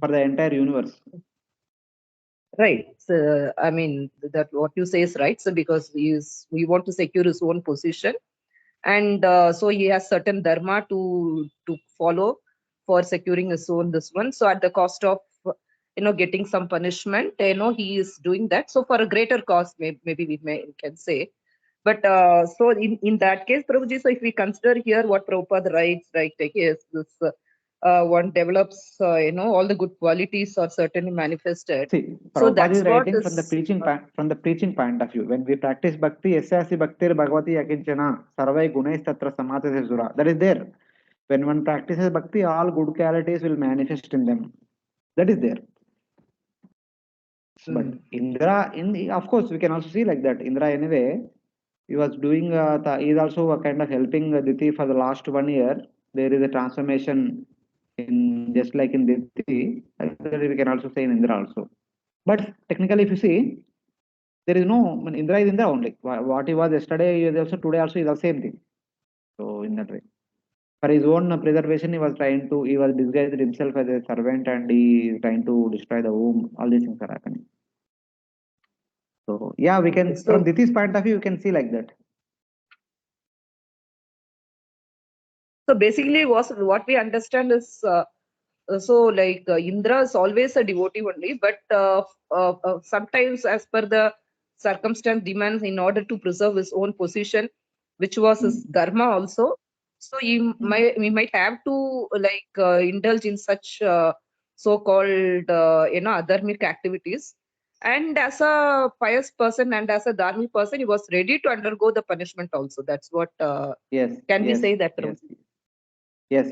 for the entire universe. Right. So, I mean, that what you say is right. So, because we want to secure his own position, and so he has certain dharma to follow for securing his own this one. So, at the cost of getting some punishment, he is doing that. So, for a greater cause, maybe we can say. But so in that case, Prabhuji, so if we consider here what Prabhupada writes, right, is this one develops, all the good qualities are certainly manifested. See, So Prabhupada that's is what writing from the preaching point of view. When we practice bhakti, yasyasi bhaktir bhagavati yakinchana sarvai gunais tatra samatase sura. That is there. When one practices bhakti, all good qualities will manifest in them. That is there. But Indra, of course, we can also see like that. Indra, anyway, he was doing, he is also a kind of helping Diti for the last 1 year. There is a transformation in just like in Diti, we can also say in Indra also. But technically, if you see, there is no, I mean, Indra is Indra only. What he was yesterday, he is also today also is the same thing. So in that way, for his own preservation, he was disguised himself as a servant, and he is trying to destroy the womb. All these things are happening. So yeah, we can, from Diti's point of view, you can see like that. So basically, what we understand is so like Indra is always a devotee only, but sometimes as per the circumstance demands, in order to preserve his own position, which was his dharma also. So we might have to indulge in such so-called adharmic activities. And as a pious person and as a dharmic person, he was ready to undergo the punishment also. That's what yes. Can we say that? Yes.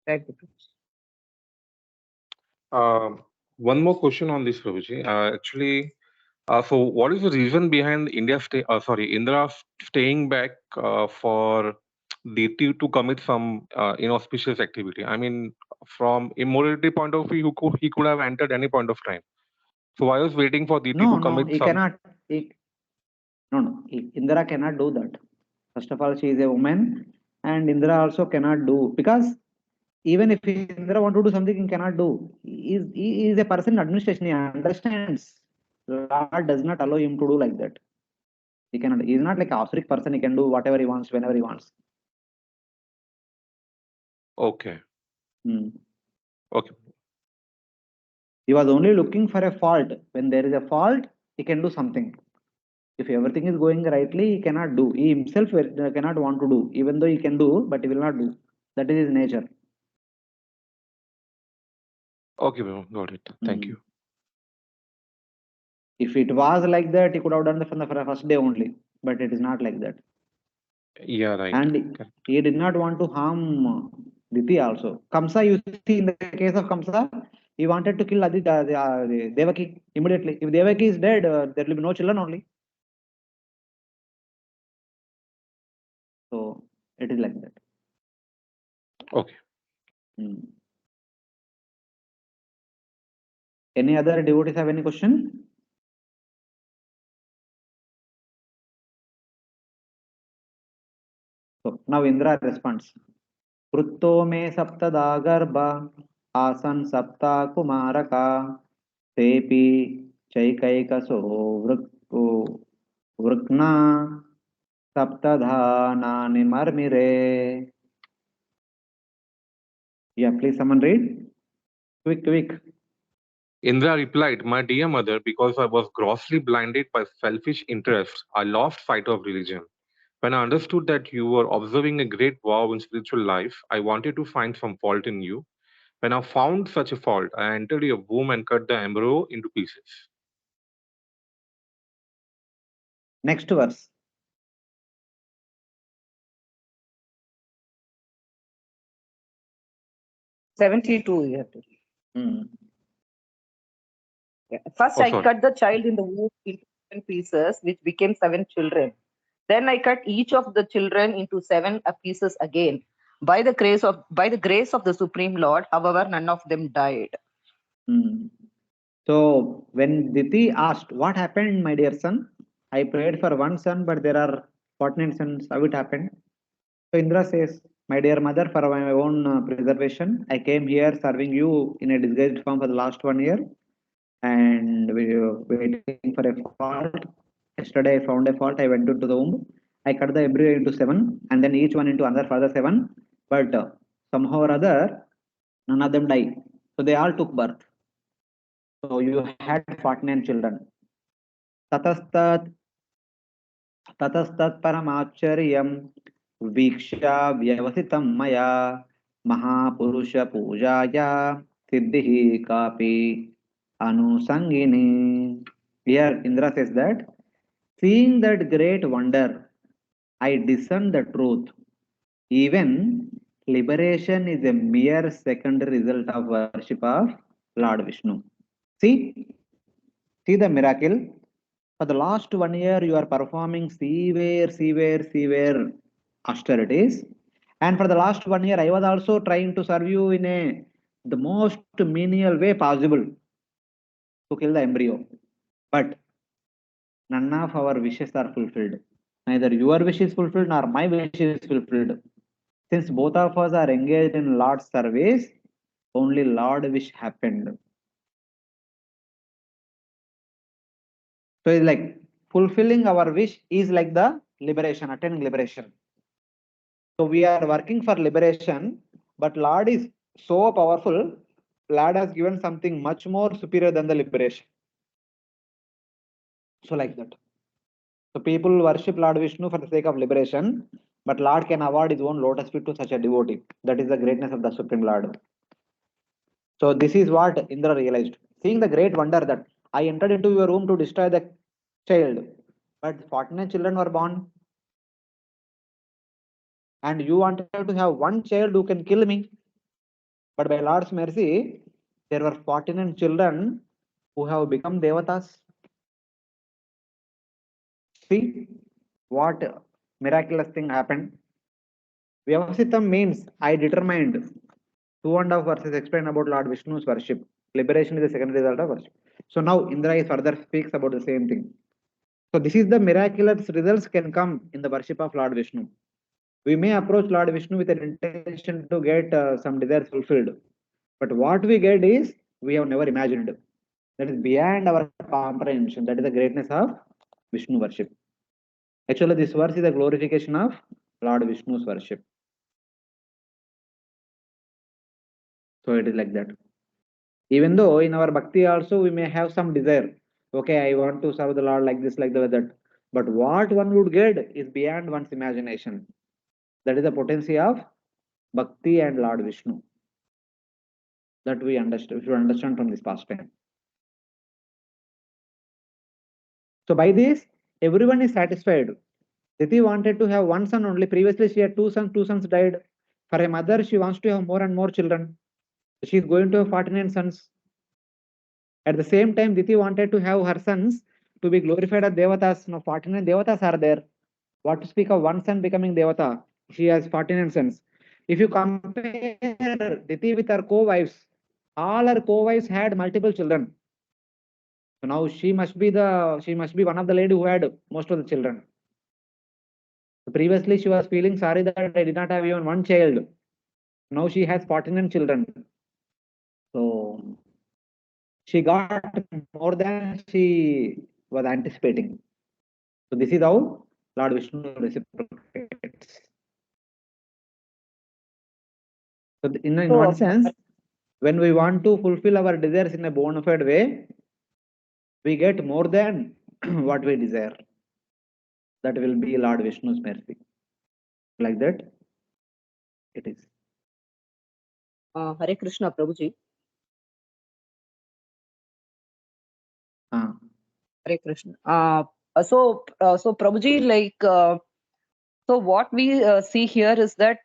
Right. One more question on this, Prabhuji. Actually, so what is the reason behind Indra staying back for Diti to commit some inauspicious activity? I mean, from immorality point of view, he could have entered any point of time. So why was waiting for Diti to commit he cannot. Indra cannot do that. First of all, she is a woman, and Indra also cannot do, because even if Indra want to do something, he cannot do. He is a person in administration. He understands. Lord does not allow him to do like that. He cannot. He is not like a asuric person. He can do whatever he wants, whenever he wants. Okay. Okay. He was only looking for a fault. When there is a fault, he can do something. If everything is going rightly, he cannot do. He himself cannot want to do. Even though he can do, but he will not do. That is his nature. Okay, got it. Thank you. If it was like that, he could have done that from the first day only. But it is not like that. Yeah, right. And he did not want to harm Diti also. Kamsa, you see, in the case of Kamsa, he wanted to kill Devaki immediately. If Devaki is dead, there will be no children only. So it is like that. Okay. Any other devotees have any question? So now Indra responds. Krutto me saptada garba asan sapta kumaraka tepi chaikaikaso vrukna saptadhanani marmire. Yeah, please someone read. Quick. Indra replied, "My dear mother, because I was grossly blinded by selfish interests, I lost sight of religion. When I understood that you were observing a great vow in spiritual life, I wanted to find some fault in you. When I found such a fault, I entered your womb and cut the embryo into pieces. Next verse. "72 you have to read. Hmm. Yeah. First, Oh, I sorry. cut the child in the womb into 7 pieces, which became 7 children. Then I cut each of the children into 7 pieces again. By the grace of the Supreme Lord, however, none of them died." Hmm. So when Diti asked, "What happened, my dear son?" I prayed for one son, but there are 49 sons. How it happened? So Indra says, "My dear mother, for my own preservation, I came here serving you in a disguised form for the last 1 year, and we were waiting for a fault. Yesterday I found a fault. I went into the womb. I cut the embryo into 7, and then each one into another further 7. But somehow or other, none of them died. So they all took birth. So you had 49 children. ततस्तात् ततस्तत्परमाश्चर्यं वीक्ष्य व्यवसितं मया महापुरुषपूजाया सिद्धिः कापि अनुसंगिनी. Here Indra says that, seeing that great wonder, I discern the truth. Even liberation is a mere secondary result of worship of Lord Vishnu. See, see the miracle. For the last 1 year, you are performing severe austerities. And for the last 1 year, I was also trying to serve you in the most menial way possible to kill the embryo. But none of our wishes are fulfilled. Neither your wish is fulfilled nor my wish is fulfilled. Since both of us are engaged in Lord's service, only Lord wish happened. So it's like fulfilling our wish is like the liberation, attaining liberation. So we are working for liberation, but Lord is so powerful. Lord has given something much more superior than the liberation. So like that. So people worship Lord Vishnu for the sake of liberation, but Lord can award his own lotus feet to such a devotee. That is the greatness of the Supreme Lord. So this is what Indra realized. Seeing the great wonder that I entered into your room to destroy the child, but 49 children were born, and you wanted to have one child who can kill me. But by Lord's mercy, there were 49 children who have become devatas. See what miraculous thing happened. Vyavasitam means I determined. 2.5 verses explain about Lord Vishnu's worship. Liberation is the second result of worship. So now Indra further speaks about the same thing. So this is the miraculous results can come in the worship of Lord Vishnu. We may approach Lord Vishnu with an intention to get some desires fulfilled. But what we get is we have never imagined. That is beyond our comprehension. That is the greatness of Vishnu worship. Actually, this verse is a glorification of Lord Vishnu's worship. So it is like that. Even though in our bhakti also we may have some desire. Okay, I want to serve the Lord like this, like that. But what one would get is beyond one's imagination. That is the potency of bhakti and Lord Vishnu. That we understand, we should understand from this past time. So by this, everyone is satisfied. Diti wanted to have one son only. Previously, she had two sons died. For a mother, she wants to have more and more children. She is going to have 49 sons. At the same time, Diti wanted to have her sons to be glorified as devatas. Now 49 devatas are there. What to speak of one son becoming devata? She has 49 sons. If you compare Diti with her co-wives, all her co-wives had multiple children. So now she must be one of the lady who had most of the children. Previously, she was feeling sorry that I did not have even one child. Now she has 49 children. So she got more than she was anticipating. So this is how Lord Vishnu reciprocates. So in one So, sense, when we want to fulfill our desires in a bona fide way, we get more than what we desire. That will be Lord Vishnu's mercy. Like that, it is. Hare Krishna, Prabhuji. Hare Krishna. So Prabhuji, so what we see here is that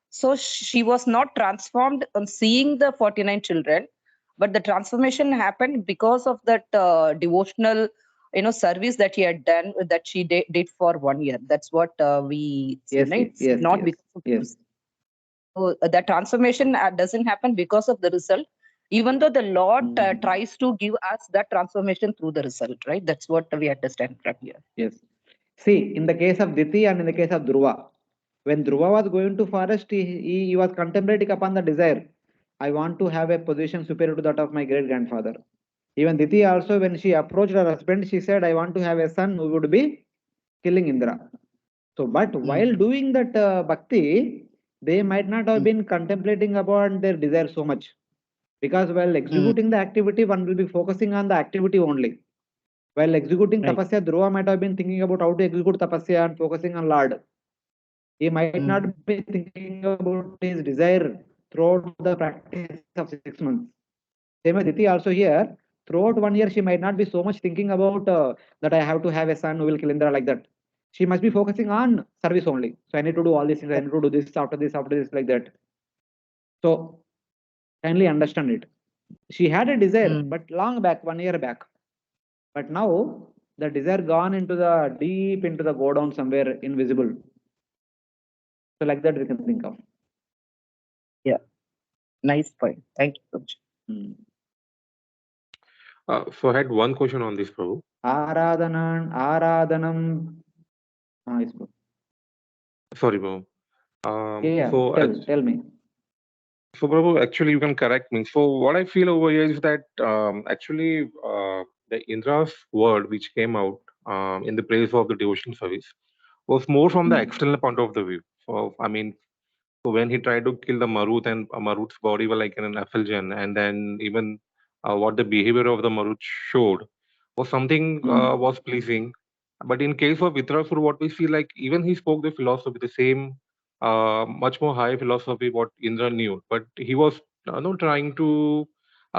so she was not transformed on seeing the 49 children, but the transformation happened because of that devotional, service that he had done, that she did for 1 year. That's what we see, Yes, right? yes, Not yes, because of yes. so that transformation doesn't happen because of the result, even though the Lord tries to give us that transformation through the result, right? That's what we understand from here. Yes. See, in the case of Diti and in the case of Dhruva, when Dhruva was going to forest, he was contemplating upon the desire. I want to have a position superior to that of my great grandfather. Even Diti also, when she approached her husband, she said, I want to have a son who would be killing Indra. So, but while doing that bhakti, they might not have been contemplating about their desire so much. Because while executing the activity, one will be focusing on the activity only. While executing tapasya, Dhruva might have been thinking about how to execute tapasya and focusing on Lord. He might not be thinking about his desire throughout the practice of 6 months. Same as Diti also here, throughout 1 year, she might not be so much thinking about that I have to have a son who will kill Indra like that. She must be focusing on service only. So I need to do all these things, I need to do this, after this, like that. So kindly understand it. She had a desire, but long back, 1 year back. But now the desire gone into the deep into the go down somewhere invisible. So like that we can think of. Yeah, nice point. Thank you, Prabhuji. So I had one question on this, Prabhu. Aradhanam. Yes, Prabhu. Sorry, Prabhu. Yeah, So tell me. So, Prabhu, actually, you can correct me. So, what I feel over here is that actually the Indra's word, which came out in the praise of the devotion service, was more from the external point of the view. So, I mean, so when he tried to kill the Maruth and Maruth's body were like in an effulgence, and then even what the behavior of the Maruth showed was something was pleasing. But in case of Vitrasur, what we see, like even he spoke the philosophy, the same much more high philosophy what Indra knew, but he was trying to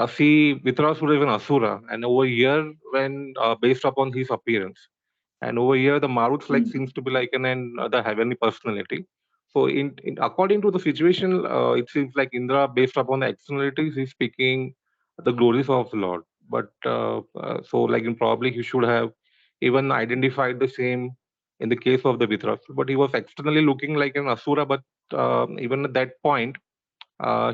see Vitrasur as an Asura, and over here when based upon his appearance, and over here the Maruth's like seems to be like an the heavenly personality. So in according to the situation, it seems like Indra, based upon the externalities, is speaking the glories of the Lord. But so like in probably he should have even identified the same in the case of the Vitrasur. But he was externally looking like an Asura. But even at that point,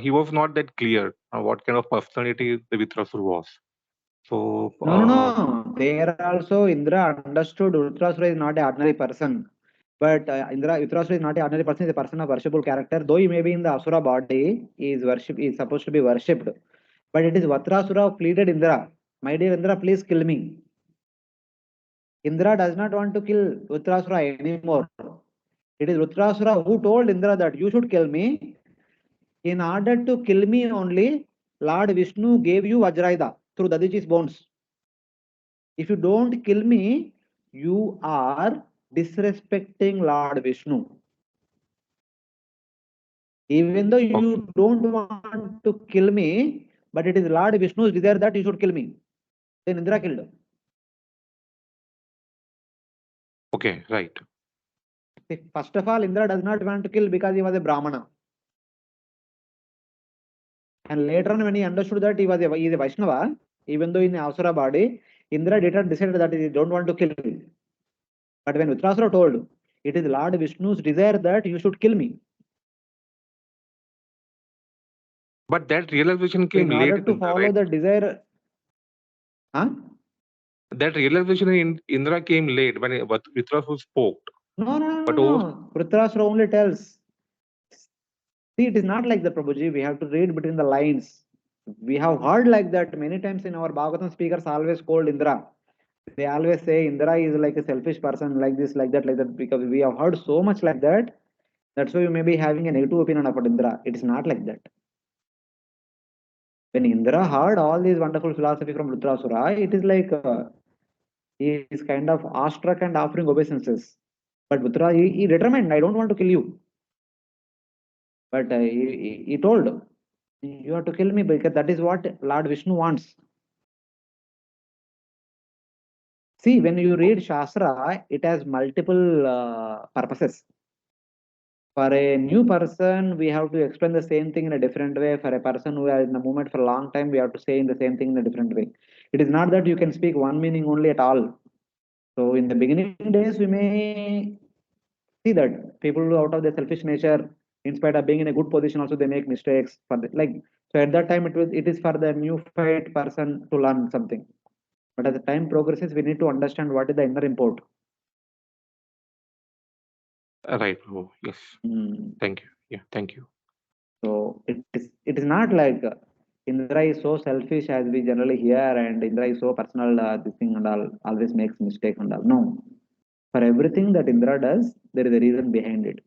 he was not that clear what kind of personality the Vitrasur was. So No. There also Indra understood Vitrasura is not an ordinary person. But Vitrasura is not an ordinary person, is a person of worshipful character. Though he may be in the Asura body, he is supposed to be worshipped. But it is Vatrasura who pleaded Indra. My dear Indra, please kill me. Indra does not want to kill Vitrasura anymore. It is Vitrasura who told Indra that you should kill me. In order to kill me only, Lord Vishnu gave you Vajrayudha through Dadiji's bones. If you don't kill me, you are disrespecting Lord Vishnu. Even though you don't want to kill me, but it is Lord Vishnu's desire that you should kill me. Then Indra killed. okay, right. First of all, Indra does not want to kill because he was a Brahmana. And later on, when he understood that he is a Vaishnava, even though in Asura body, Indra did not decide that he don't want to kill. But when Vitrasura told, it is Lord Vishnu's desire that you should kill me. But that realization So came in late order in to Indra, follow right? the desire, That realization in Indra came late when Vitrasur spoke. But No. Vitrasura only tells. See, it is not like that, Prabhuji. We have to read between the lines. We have heard like that many times in our Bhagavatam speakers always called Indra. They always say Indra is like a selfish person, like this, like that, because we have heard so much like that. That's why you may be having a negative opinion about Indra. It is not like that. When Indra heard all these wonderful philosophy from Vitrasura, it is like he is kind of awestruck and offering obeisances. But Vitra, he determined, I don't want to kill you. But he told, You have to kill me because that is what Lord Vishnu wants. See, when you read Shastra, it has multiple purposes. For a new person, we have to explain the same thing in a different way. For a person who is in the movement for a long time, we have to say in the same thing in a different way. It is not that you can speak one meaning only at all. So in the beginning days, we may see that people who out of their selfish nature, in spite of being in a good position, also they make mistakes. For the, like so, at that time, it is for the new fight person to learn something. But as the time progresses, we need to understand what is the inner import. Right. Oh, yes. Thank you. Yeah, thank you. So it is not like Indra is so selfish as we generally hear, and Indra is so personal. This thing and all always makes mistakes and all. No, for everything that Indra does, there is a reason behind it.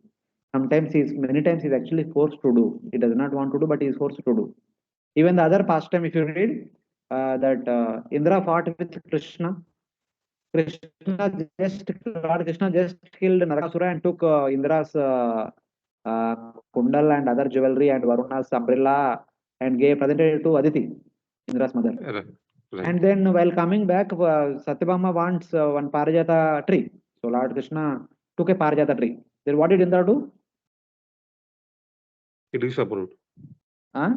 Sometimes many times he's actually forced to do. He does not want to do, but he is forced to do. Even the other pastime, if you read that Indra fought with Krishna. Lord Krishna just killed Narakasura and took Indra's uh, kundal and other jewelry and Varuna's umbrella and presented it to Aditi, Indra's mother. Right. And then while coming back, Satyabhama wants one Parijata tree. So Lord Krishna took a Parijata tree. Then what did Indra do? It is approved. Huh?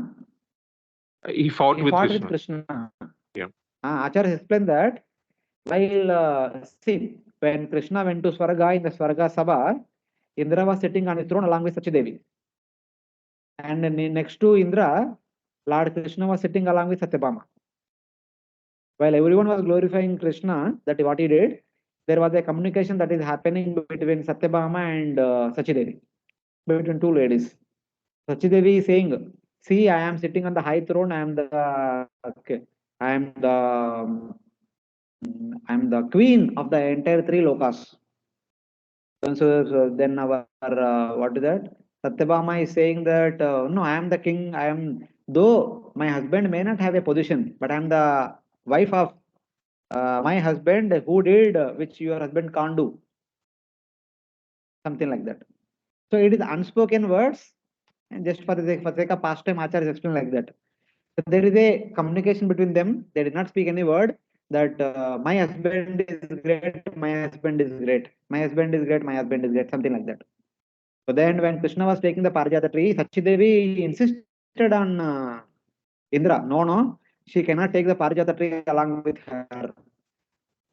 He fought with Krishna. Yeah. Acharya explained that while see, when Krishna went to Swarga in the Swarga Sabha, Indra was sitting on his throne along with Sachidevi. And next to Indra, Lord Krishna was sitting along with Satyabhama. While everyone was glorifying Krishna, that what he did, there was a communication that is happening between Satyabhama and Sachidevi, between two ladies. Sachidevi is saying, "See, I am sitting on the high throne. I am the queen of the entire three lokas." So then our what is that? Satyabhama is saying that no, I am the king. I am though my husband may not have a position, but I am the wife of my husband who did which your husband can't do. Something like that. So it is unspoken words, and just for the sake of pastime, Acharya is explained like that. So there is a communication between them. They did not speak any word that my husband is great, my husband is great, my husband is great, my husband is great, something like that. So then when Krishna was taking the Parijata tree, Sachidevi insisted on Indra, no, she cannot take the Parijata tree along with her.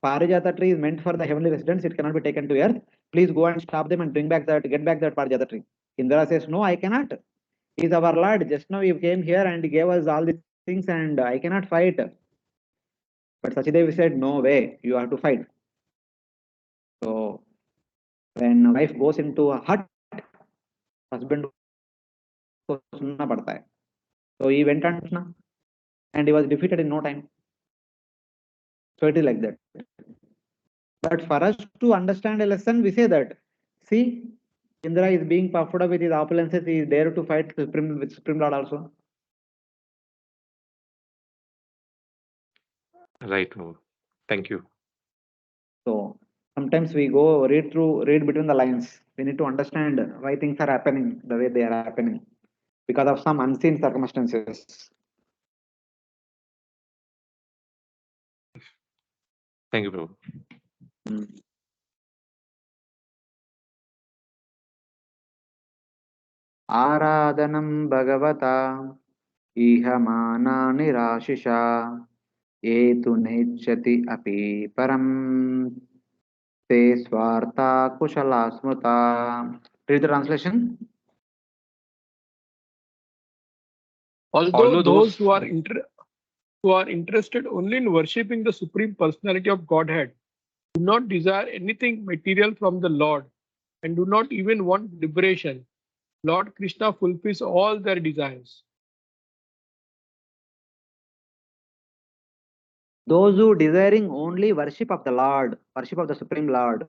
Parijata tree is meant for the heavenly residents, it cannot be taken to earth. Please go and stop them and get back that Parijata tree. Indra says, no, I cannot. He is our Lord. Just now he came here and he gave us all these things and I cannot fight. But Sachidevi said, no way, you have to fight. So when a wife goes into a hut, husband को सुनना पड़ता है. So he went on Krishna and he was defeated in no time. So it is like that. But for us to understand a lesson, we say that, see, Indra is being puffed up with his opulences, he is there to fight with Supreme Lord also. Right. Thank you. So sometimes we go read between the lines. We need to understand why things are happening the way they are happening because of some unseen circumstances. Thank you, Prabhu. Aradhanam Bhagavata Ihamana Nirashisha Etu Nechati Api Param Te Swartha Kushala Smruta. Read the translation. Although those who are interested only in worshipping the Supreme Personality of Godhead do not desire anything material from the Lord and do not even want liberation, Lord Krishna fulfills all their desires. Those who desiring only worship of the Lord, worship of the Supreme Lord,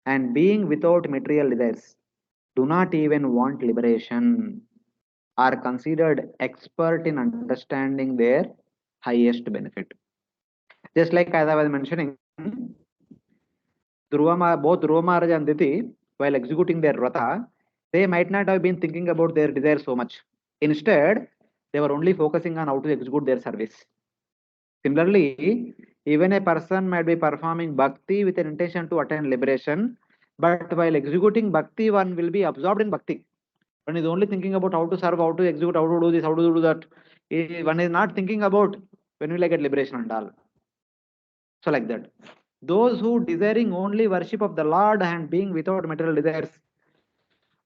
and being without material desires, do not even want liberation, are considered expert in understanding their highest benefit. Just like as I was mentioning, both Dhruva Maharaj and Diti, while executing their Vrata, they might not have been thinking about their desire so much. Instead, they were only focusing on how to execute their service. Similarly, even a person might be performing bhakti with an intention to attain liberation, but while executing bhakti, one will be absorbed in bhakti. One is only thinking about how to serve, how to execute, how to do this, how to do that. One is not thinking about when will I get liberation and all. So like that. Those who desiring only worship of the Lord and being without material desires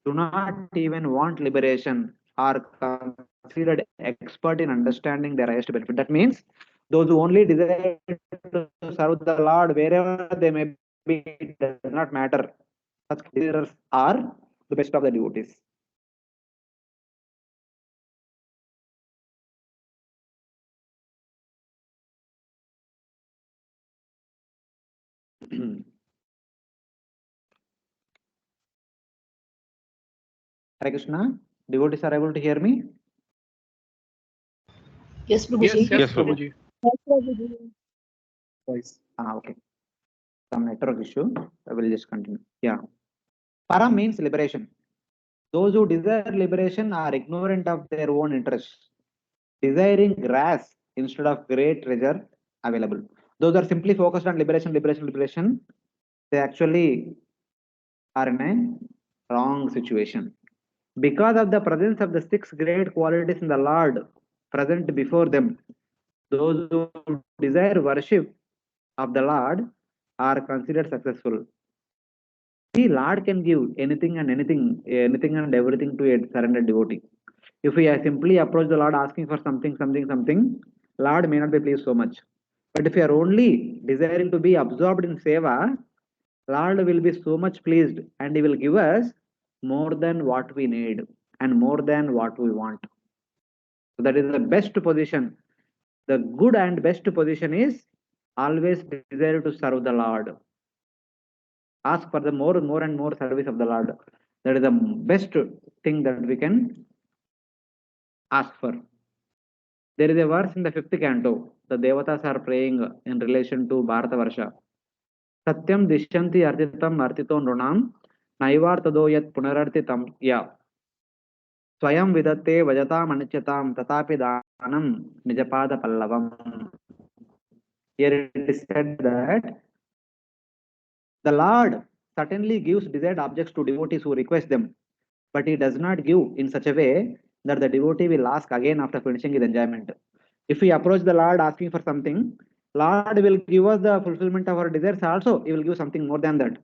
do not even want liberation are considered expert in understanding their highest benefit. That means those who only desire to serve the Lord wherever they may be, it does not matter. Such desirers are the best of the devotees. Hare Krishna, devotees are able to hear me? Yes, Prabhuji. Yes, Yes, Prabhuji. Voice. Okay. Some network issue. I will just continue. Yeah. Para means liberation. Those who desire liberation are ignorant of their own interests, desiring grass instead of great treasure available. Those are simply focused on liberation, liberation, liberation. They actually are in a wrong situation. Because of the presence of the six great qualities in the Lord present before them, those who desire worship of the Lord are considered successful. The Lord can give anything and anything and everything to a surrendered devotee. If we simply approach the Lord asking for something, Lord may not be pleased so much. But if we are only desiring to be absorbed in seva, Lord will be so much pleased and He will give us more than what we need and more than what we want. So that is the best position. The good and best position is always desire to serve the Lord. Ask for the more and more service of the Lord. That is the best thing that we can ask for. There is a verse in the 5th canto. The Devatas are praying in relation to Bharata Varsha. Satyam dishanti artitam artito nunam naivartado yat punarartitam ya. Swayam vidatte vajatam anichatam tatapi danam nijapada pallavam. Here it is said that the Lord certainly gives desired objects to devotees who request them, but He does not give in such a way that the devotee will ask again after finishing his enjoyment. If we approach the Lord asking for something, Lord will give us the fulfillment of our desires also. He will give something more than that,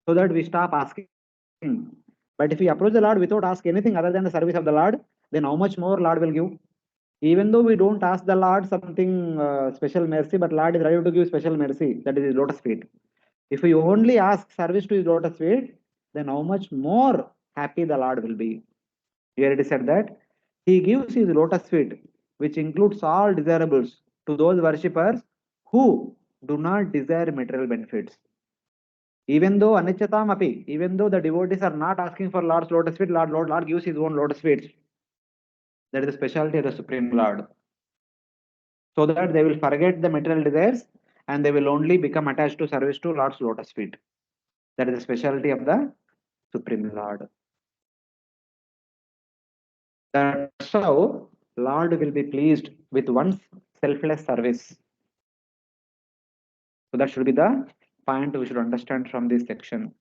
so that we stop asking. But if we approach the Lord without asking anything other than the service of the Lord, then how much more Lord will give? Even though we don't ask the Lord something special mercy, but Lord is ready to give special mercy. That is His lotus feet. If we only ask service to His lotus feet, then how much more happy the Lord will be. Here it is said that He gives His lotus feet, which includes all desirables, to those worshippers who do not desire material benefits. Even though anichatam api, even though the devotees are not asking for Lord's lotus feet, Lord gives His own lotus feet. That is the specialty of the Supreme Lord. So that they will forget the material desires and they will only become attached to service to Lord's lotus feet. That is the specialty of the Supreme Lord. That's how Lord will be pleased with one's selfless service. So that should be the point we should understand from this section.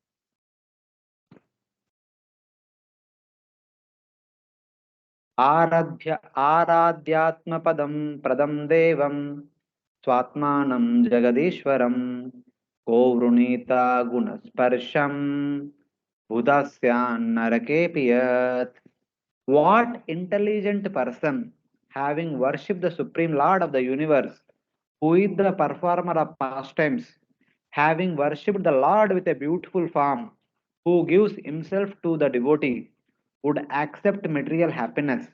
आराध्यात्मपदं प्रदं देवं स्वात्मानं जगदीश्वरं को वृणीता गुणस्पर्शं बुधस्यान्नरकेऽपि यत्. What intelligent person, having worshipped the Supreme Lord of the universe, who is the performer of pastimes, having worshipped the Lord with a beautiful form, who gives himself to the devotee, would accept material happiness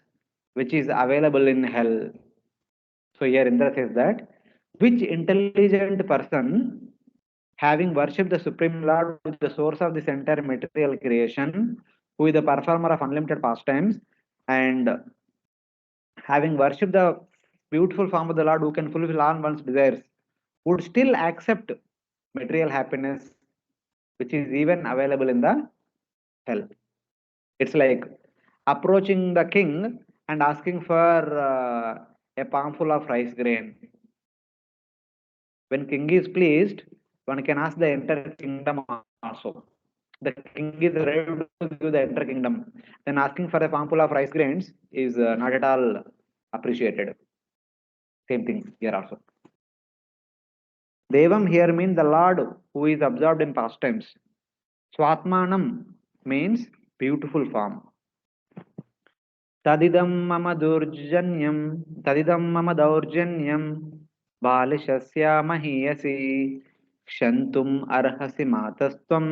which is available in hell? So here Indra says that which intelligent person, having worshipped the Supreme Lord, who is the source of this entire material creation, who is the performer of unlimited pastimes, and having worshipped the beautiful form of the Lord who can fulfill all one's desires, would still accept material happiness which is even available in the hell. It's like approaching the king and asking for a palmful of rice grain. When king is pleased, one can ask the entire kingdom also. The king is ready to give the entire kingdom. Then asking for a palmful of rice grains is not at all appreciated. Same thing here also. Devam here means the Lord who is absorbed in pastimes. Swatmanam means beautiful form. Tadidam mama daurjanyam balishasya mahiyasi kshantum arhasi matastvam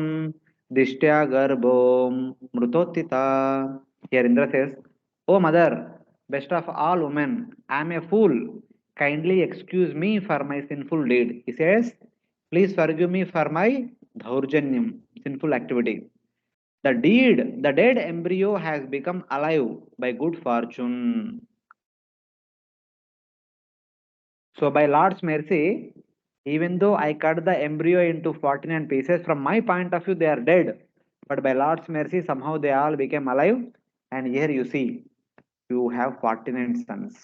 dishtya garbom mrutotita. Here Indra says, O mother, best of all women, I am a fool. Kindly excuse me for my sinful deed. He says, please forgive me for my dhaurjanyam, sinful activity. The dead embryo has become alive by good fortune. So by Lord's mercy, even though I cut the embryo into 49 pieces, from my point of view, they are dead. But by Lord's mercy, somehow they all became alive. And here you see, you have 49 sons.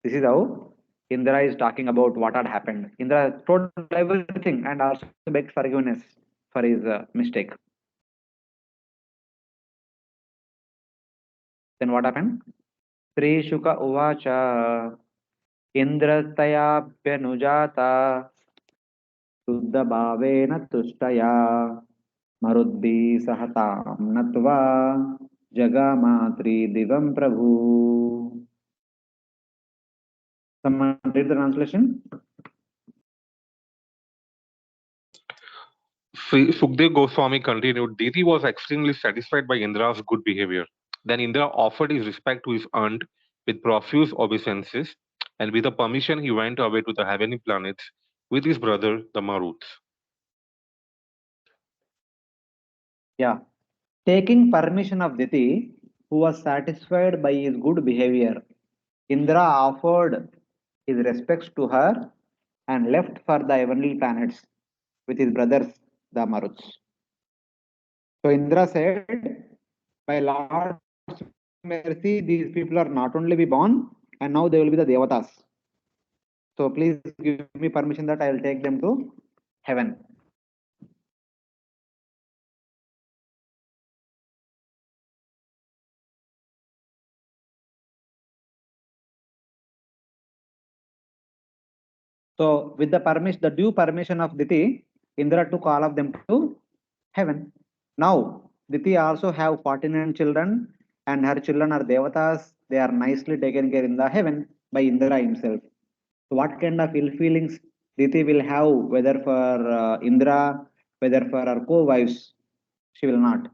This is how Indra is talking about what had happened. Indra told everything and also begged forgiveness for his mistake. Then what happened? Sri Shuka Uvacha Indrastayaphyanujata Suddhabhavena Tushtaya Marudbi Sahatam Natva Jagamatri Divam Prabhu. Someone read the translation? Sukhdev Goswami continued, Diti was extremely satisfied by Indra's good behavior. Then Indra offered his respect to his aunt with profuse obeisances, and with the permission he went away to the heavenly planets with his brother, the Maruths. Yeah. Taking permission of Diti, who was satisfied by his good behavior, Indra offered his respects to her and left for the heavenly planets with his brothers, the Maruths. So Indra said, by Lord's mercy, these people are not only be born, and now they will be the Devatas. So please give me permission that I will take them to heaven. So with the permission, the due permission of Diti, Indra took all of them to heaven. Now Diti also have 49 children, and her children are Devatas. They are nicely taken care in the heaven by Indra himself. So what kind of ill feelings Diti will have, whether for Indra, whether for her co-wives, she will not.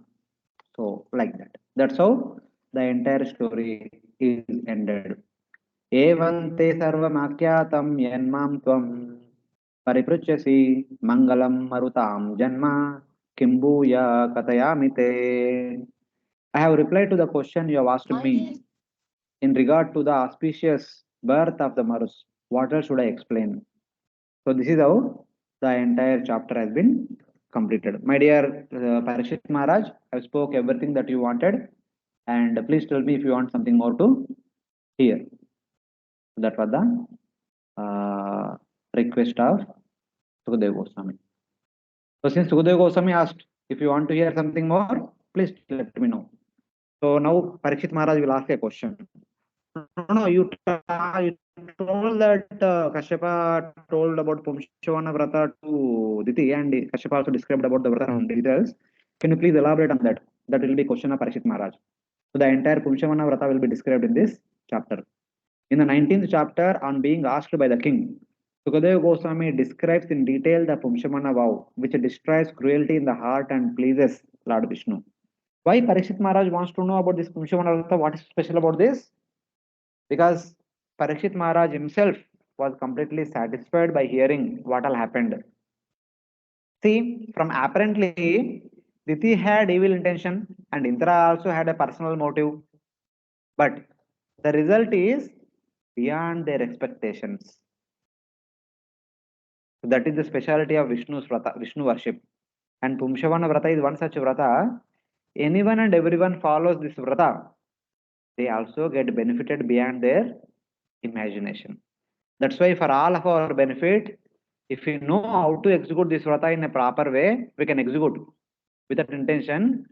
So like that. That's how the entire story is ended. Evante sarvamakhyatam yanmam tvam paripruchasi mangalam marutam janma kimbuya katayamite. I have replied to the question you have asked me in regard to the auspicious birth of the Maruths. What else should I explain? So this is how the entire chapter has been completed. My dear Parikshit Maharaj, I spoke everything that you wanted, and please tell me if you want something more to hear. That was the request of Sukadeva Goswami. So since Sukadeva Goswami asked if you want to hear something more, please let me know. So now Parikshit Maharaj will ask a question. No, you told that Kashyapa told about Pumsavan Vrata to Diti, and Kashyapa also described about the Vrata in details. Can you please elaborate on that? That will be question of Parikshit Maharaj. So the entire Pumsavan Vrata will be described in this chapter. In the 19th chapter, on being asked by the king, Sukadeva Goswami describes in detail the Pumsavana vow, which destroys cruelty in the heart and pleases Lord Vishnu. Why Parikshit Maharaj wants to know about this Pumsavana Vrata? What is special about this? Because Parikshit Maharaj himself was completely satisfied by hearing what all happened. See, from apparently, Diti had evil intention and Indra also had a personal motive. But the result is beyond their expectations. So that is the speciality of Vishnu's Vrata, Vishnu worship. And Pumsavana Vrata is one such Vrata anyone and everyone follows this Vrata, they also get benefited beyond their imagination. That's why for all of our benefit, if we know how to execute this Vrata in a proper way, we can execute. With that intention,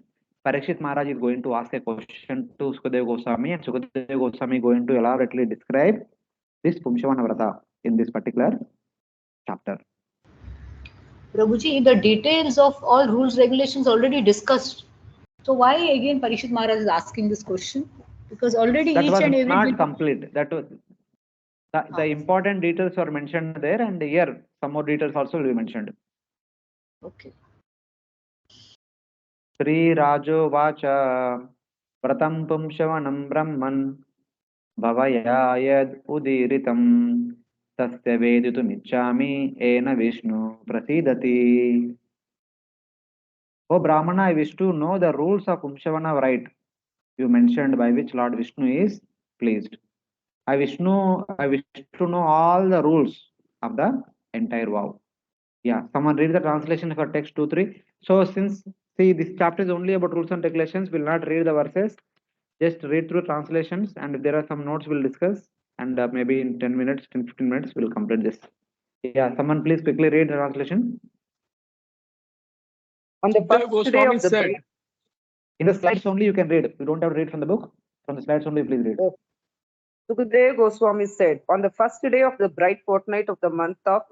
Parikshit Maharaj is going to ask a question to Sukadeva Goswami, and Sukadeva Goswami is going to elaborately describe this Pumsavan Vrata in this particular chapter. Prabhuji, the details of all rules regulations already discussed. So why again Parikshit Maharaj is asking this question? Because already That each was and every not detail. complete. That was the important details were mentioned there, and here some more details also will be mentioned. Okay. Sri Rajo Vacha Pratam Pumsavanam Brahman Bhavayayad Udiritam Tasya Veditumicchami Ena Vishnu Prasidati. O Brahmana, I wish to know the rules of Pumsavana right you mentioned by which Lord Vishnu is pleased. I wish to know all the rules of the entire vow. Yeah, someone read the translation for text 2-3. So since see this chapter is only about rules and regulations, we'll not read the verses. Just read through translations, and if there are some notes we'll discuss, and maybe in 10 minutes, 10-15 minutes we'll complete this. Yeah, someone please quickly read the translation. On the Sukadeva first day Goswami of the said, bride, In the slides only you can read. You don't have to read from the book. From the slides only please read. Sukadeva Goswami said, on the first day of the bright fortnight of the month of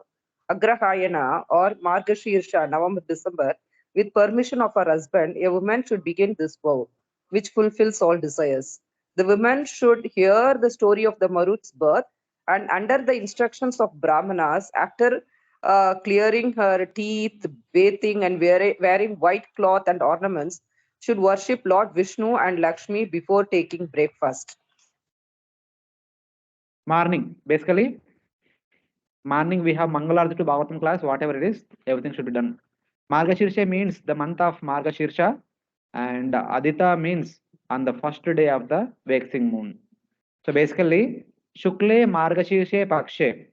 Agrahayana or Margashirsha, November, December, with permission of her husband, a woman should begin this vow, which fulfills all desires. The woman should hear the story of the Maruth's birth, and under the instructions of Brahmanas, after clearing her teeth, bathing, and wearing white cloth and ornaments, should worship Lord Vishnu and Lakshmi before taking breakfast. Morning. Basically, morning we have Mangalarti to Bhagavatam class, whatever it is, everything should be done. Margashirsha means the month of Margashirsha, and Adita means on the first day of the waxing moon. So basically, Shukle Margashirsha Pakshe.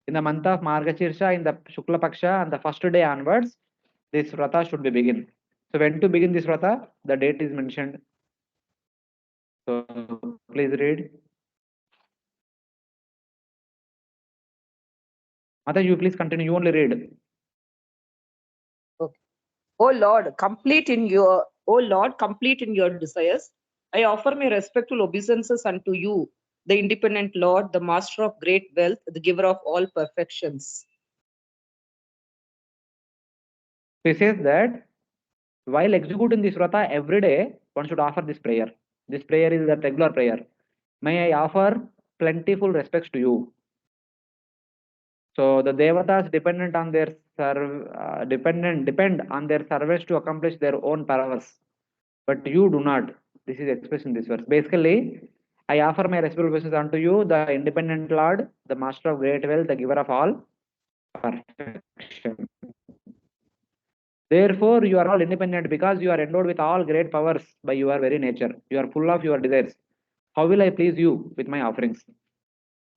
In the month of Margashirsha, in the Shukla Paksha, on the first day onwards, this Vrata should be begin. So when to begin this Vrata, the date is mentioned. So please read. Mata, you please continue. You only read. Okay. O Lord, complete in your desires. I offer my respectful obeisances unto you, the independent Lord, the master of great wealth, the giver of all perfections. So he says that while executing this Vrata every day, one should offer this prayer. This prayer is the regular prayer. May I offer plentiful respects to you. So the devatas depend on their servants to accomplish their own powers, but you do not. This is expressed in this verse. Basically, I offer my respectful wishes unto you, the independent Lord, the master of great wealth, the giver of all perfection. Therefore, you are all independent because you are endowed with all great powers by your very nature. You are full of your desires. How will I please you with my offerings?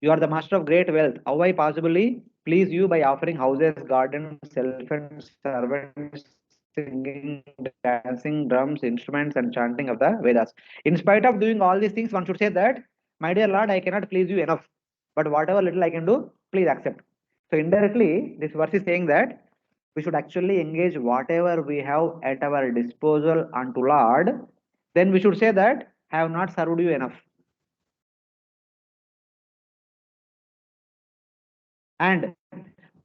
You are the master of great wealth. How I possibly please you by offering houses, gardens, elephants, servants, singing, dancing, drums, instruments, and chanting of the Vedas. In spite of doing all these things, one should say that, my dear Lord, I cannot please you enough. But whatever little I can do, please accept. So indirectly, this verse is saying that we should actually engage whatever we have at our disposal unto Lord. Then we should say that I have not served you enough. And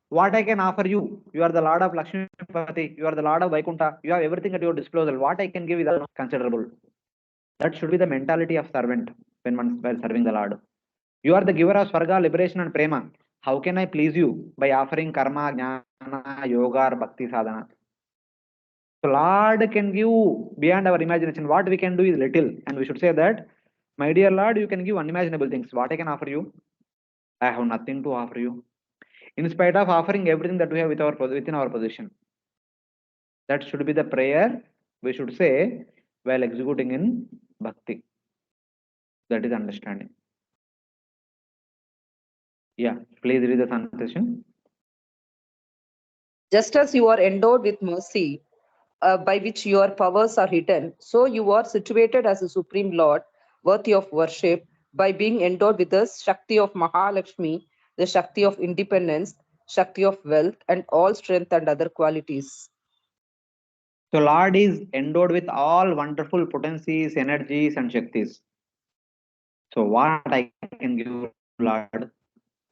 what I can offer you, you are the Lord of Lakshmipati, you are the Lord of Vaikuntha, you have everything at your disposal. What I can give is considerable. That should be the mentality of servant while serving the Lord. You are the giver of Swarga, liberation, and Prema. How can I please you? By offering karma, jnana, yoga, or bhakti sadhana. So Lord can give beyond our imagination. What we can do is little. And we should say that, my dear Lord, you can give unimaginable things. What I can offer you? I have nothing to offer you. In spite of offering everything that we have within our position. That should be the prayer we should say while executing in bhakti. That is understanding. Yeah, please read the translation. Just as you are endowed with mercy, by which your powers are hidden. So you are situated as a Supreme Lord, worthy of worship, by being endowed with the Shakti of Mahalakshmi, the Shakti of independence, Shakti of wealth, and all strength and other qualities. So Lord is endowed with all wonderful potencies, energies, and shaktis. So what I can give Lord?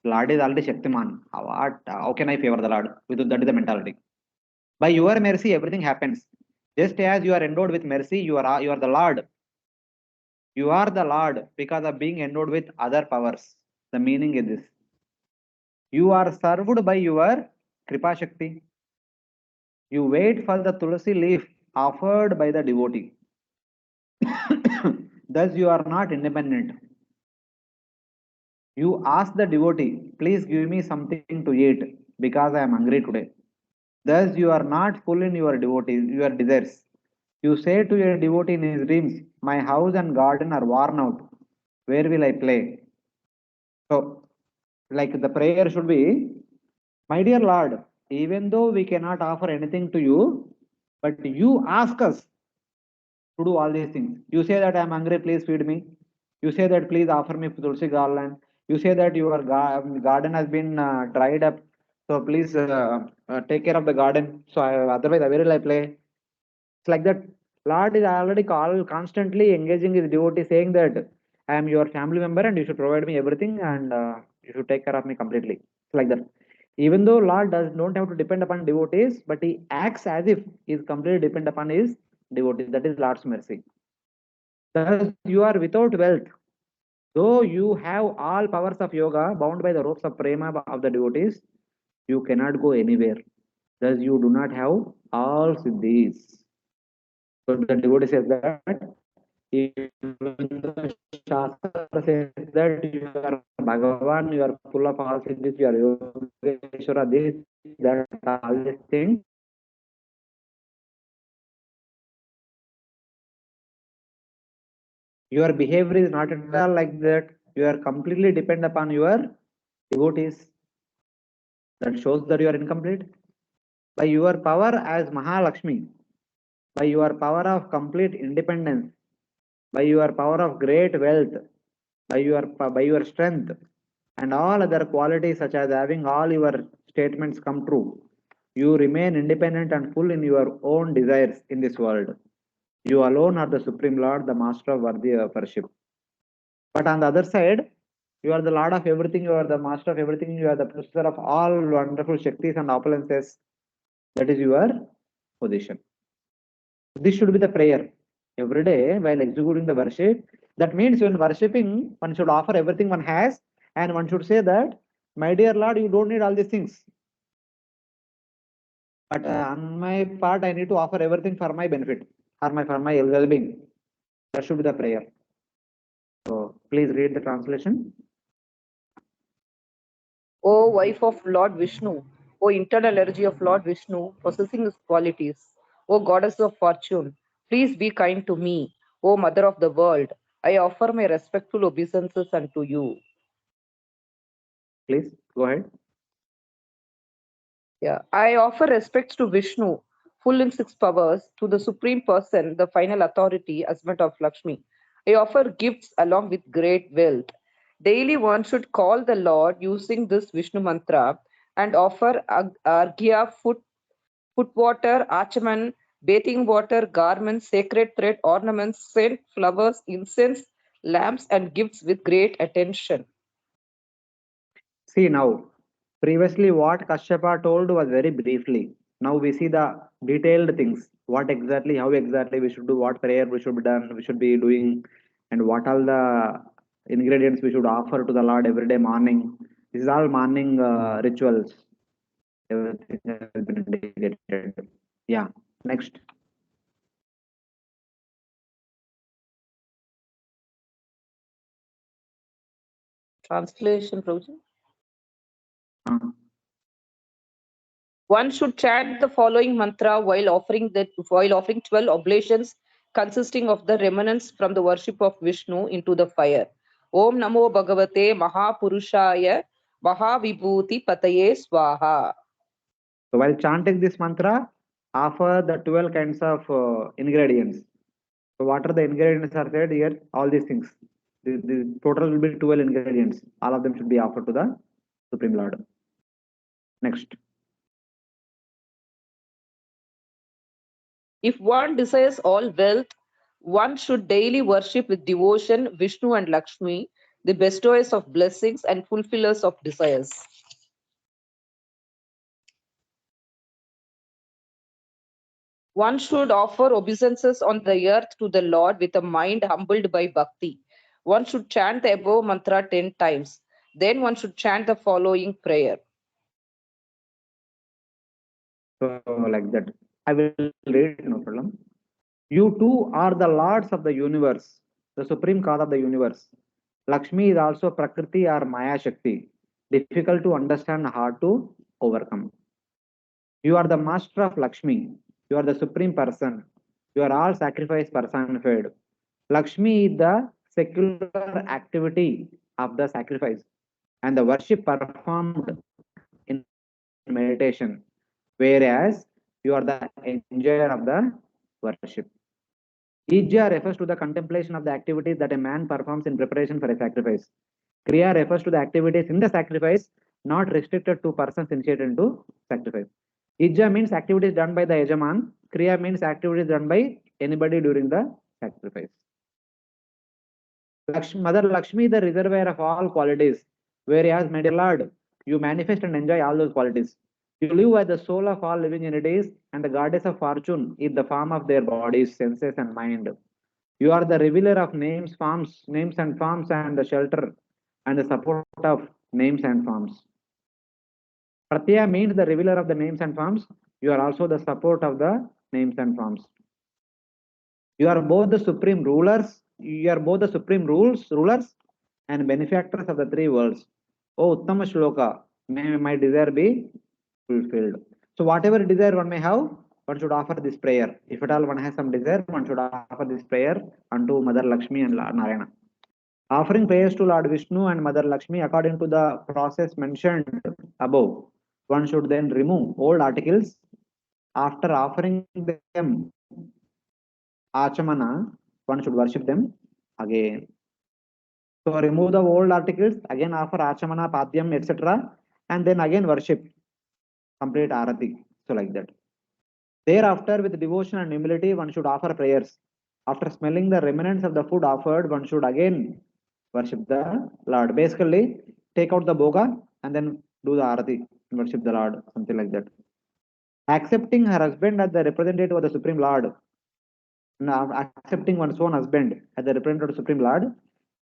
Lord is already Shaktiman. How can I favor the Lord? That is the mentality. By your mercy, everything happens. Just as you are endowed with mercy, you are the Lord. You are the Lord because of being endowed with other powers. The meaning is this. You are served by your Kripa Shakti. You wait for the Tulsi leaf offered by the devotee. Thus, you are not independent. You ask the devotee, please give me something to eat because I am hungry today. Thus, you are not full in your devotees, your desires. You say to your devotee in his dreams, my house and garden are worn out. Where will I play? So, like the prayer should be, my dear Lord, even though we cannot offer anything to you, but you ask us to do all these things. You say that I am hungry, please feed me. You say that please offer me tulsi garland. You say that your garden has been dried up, so please take care of the garden. So otherwise, where will I play? It's like that. Lord is already constantly engaging his devotee, saying that I am your family member and you should provide me everything and you should take care of me completely. It's like that. Even though Lord don't have to depend upon devotees, but he acts as if he is completely depend upon his devotees. That is Lord's mercy. Thus, you are without wealth. Though you have all powers of yoga bound by the ropes of prema of the devotees, you cannot go anywhere. Thus, you do not have all siddhis. So the devotee says that even the Shastra says that you are Bhagavan, you are full of all siddhis, you are Yogeshwara, this, that, all these things. Your behavior is not at all like that. You are completely dependent upon your devotees. That shows that you are incomplete. By your power as Mahalakshmi, by your power of complete independence, by your power of great wealth, by your strength, and all other qualities such as having all your statements come true, you remain independent and full in your own desires in this world. You alone are the Supreme Lord, the Master of worthy of worship. But on the other side, you are the Lord of everything, you are the Master of everything, you are the possessor of all wonderful Shaktis and opulences. That is your position. This should be the prayer. Every day while executing the worship, that means when worshipping, one should offer everything one has, and one should say that, my dear Lord, you don't need all these things. But on my part, I need to offer everything for my benefit, or for my well-being. That should be the prayer. So please read the translation. O wife of Lord Vishnu, O internal energy of Lord Vishnu, possessing his qualities, O goddess of fortune, please be kind to me, O mother of the world. I offer my respectful obeisances unto you. Please go ahead. Yeah, I offer respects to Vishnu, full in six powers, to the Supreme Person, the final authority, husband of Lakshmi. I offer gifts along with great wealth. Daily one should call the Lord using this Vishnu mantra and offer arghya, food water, achaman, bathing water, garments, sacred thread, ornaments, scent, flowers, incense, lamps, and gifts with great attention. See now, previously what Kashyapa told was very briefly. Now we see the detailed things. What exactly, how exactly we should do, what prayer we should be done, we should be doing, and what all the ingredients we should offer to the Lord every day morning. This is all morning rituals. Everything has been indicated. Yeah. Next. Translation, Prabhuji. Uh, One should chant the following mantra while offering 12 oblations consisting of the remnants from the worship of Vishnu into the fire. Om Namo Bhagavate Mahapurushaya Mahavibhuti Pataye Swaha. So while chanting this mantra, offer the 12 kinds of ingredients. So what are the ingredients are said here? All these things. The total will be 12 ingredients. All of them should be offered to the Supreme Lord. Next. If one desires all wealth, one should daily worship with devotion Vishnu and Lakshmi, the bestowers of blessings and fulfillers of desires. One should offer obeisances on the earth to the Lord with a mind humbled by bhakti. One should chant the above mantra 10 times. Then one should chant the following prayer. So like that. I will read, no problem. You two are the lords of the universe, the supreme cause of the universe. Lakshmi is also Prakriti or Maya Shakti, difficult to understand, hard to overcome. You are the master of Lakshmi. You are the supreme person. You are all sacrifice personified. Lakshmi is the secular activity of the sacrifice and the worship performed in meditation, whereas you are the enjoyer of the worship. Ijja refers to the contemplation of the activities that a man performs in preparation for a sacrifice. Kriya refers to the activities in the sacrifice, not restricted to persons initiated into sacrifice. Ijja means activities done by the Yajaman. Kriya means activities done by anybody during the sacrifice. Mother Lakshmi is the reservoir of all qualities, whereas, my dear Lord, you manifest and enjoy all those qualities. You live as the soul of all living entities, and the goddess of fortune is the form of their bodies, senses, and mind. You are the revealer of names, names and forms, and the shelter and the support of names and forms. Pratyaya means the revealer of the names and forms. You are also the support of the names and forms. You are both the supreme rulers. You are both the supreme rulers and benefactors of the three worlds. Oh, Uttama Shloka, may my desire be fulfilled. So whatever desire one may have, one should offer this prayer. If at all one has some desire, one should offer this prayer unto Mother Lakshmi and Lord Narayana. Offering prayers to Lord Vishnu and Mother Lakshmi according to the process mentioned above, one should then remove old articles. After offering them Achamana, one should worship them again. So remove the old articles, again offer Achamana, Padyam, etc. And then again worship, complete Arati. So like that. Thereafter, with devotion and humility, one should offer prayers. After smelling the remnants of the food offered, one should again worship the Lord. Basically, take out the boga and then do the Arati and worship the Lord, something like that. Accepting her husband as the representative of the Supreme Lord, now accepting one's own husband as the representative of the Supreme Lord,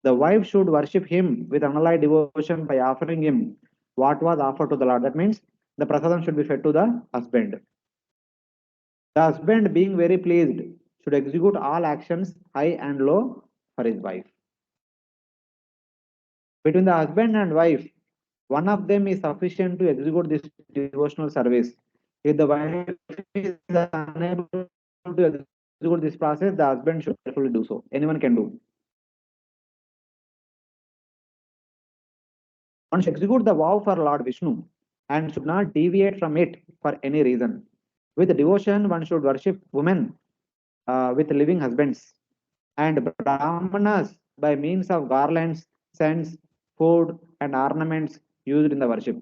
the wife should worship him with unalloyed devotion by offering him what was offered to the Lord. That means the prasadam should be fed to the husband. The husband, being very pleased, should execute all actions, high and low, for his wife. Between the husband and wife, one of them is sufficient to execute this devotional service. If the wife is unable to execute this process, the husband should carefully do so. Anyone can do. One should execute the vow for Lord Vishnu and should not deviate from it for any reason. With devotion, one should worship women with living husbands and brahmanas by means of garlands, scents, food, and ornaments used in the worship.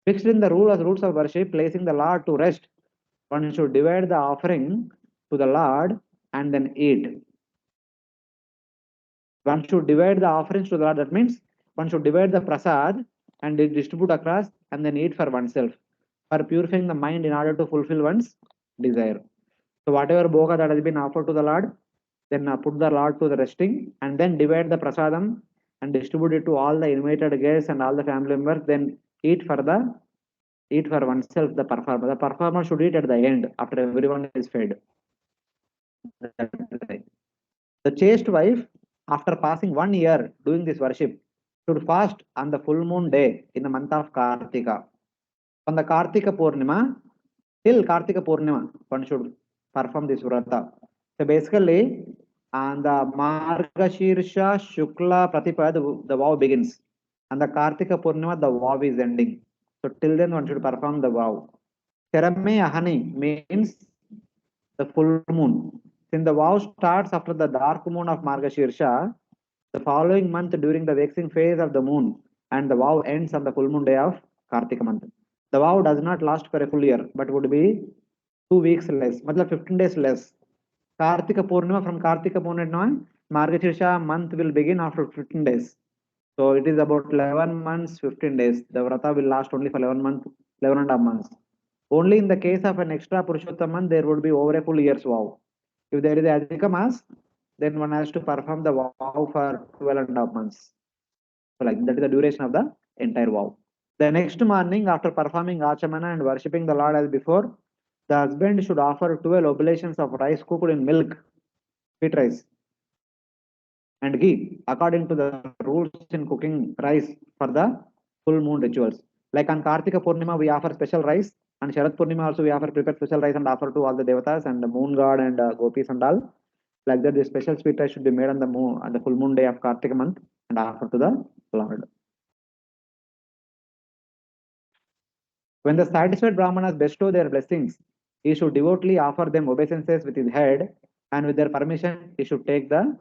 Fixed in the rules of worship, placing the Lord to rest, one should divide the offering to the Lord and then eat. One should divide the offerings to the Lord. That means one should divide the prasad and distribute across and then eat for oneself, for purifying the mind in order to fulfill one's desire. So whatever bhoga that has been offered to the Lord, then put the Lord to the resting and then divide the prasadam and distribute it to all the invited guests and all the family members. Then eat for oneself the performer. The performer should eat at the end after everyone is fed. The chaste wife, after passing 1 year doing this worship, should fast on the full moon day in the month of Kartika. On the Kartika Purnima, till Kartika Purnima, one should perform this Vrata. So basically, on the Margashirsha Shukla Pratipad, the vow begins. And the Kartika Purnima, the vow is ending. So till then, one should perform the vow. Terame Ahani means the full moon. Since the vow starts after the dark moon of Margashirsha, the following month during the waxing phase of the moon, and the vow ends on the full moon day of Kartika month. The vow does not last for a full year, but would be 2 weeks less, matlab 15 days less. Kartika Purnima, from Kartika Purnima, Margashirsha month will begin after 15 days. So it is about 11 months, 15 days. The Vrata will last only for 11 months, 11 and a half months. Only in the case of an extra Purushottam month, there would be over a full year's vow. If there is a Adhika Mas, then one has to perform the vow for 12 and a half months. So like that is the duration of the entire vow. The next morning, after performing Achamana and worshipping the Lord as before, the husband should offer 12 oblations of rice cooked in milk, sweet rice, and ghee, according to the rules in cooking rice for the full moon rituals. Like on Kartika Purnima, we offer special rice, and Sharad Purnima also we offer prepared special rice and offer to all the devatas and the moon god and gopis and all. Like that, the special sweet rice should be made on the moon, on the full moon day of Kartika month and offer to the Lord. When the satisfied Brahmanas bestow their blessings, he should devotedly offer them obeisances with his head, and with their permission, he should take the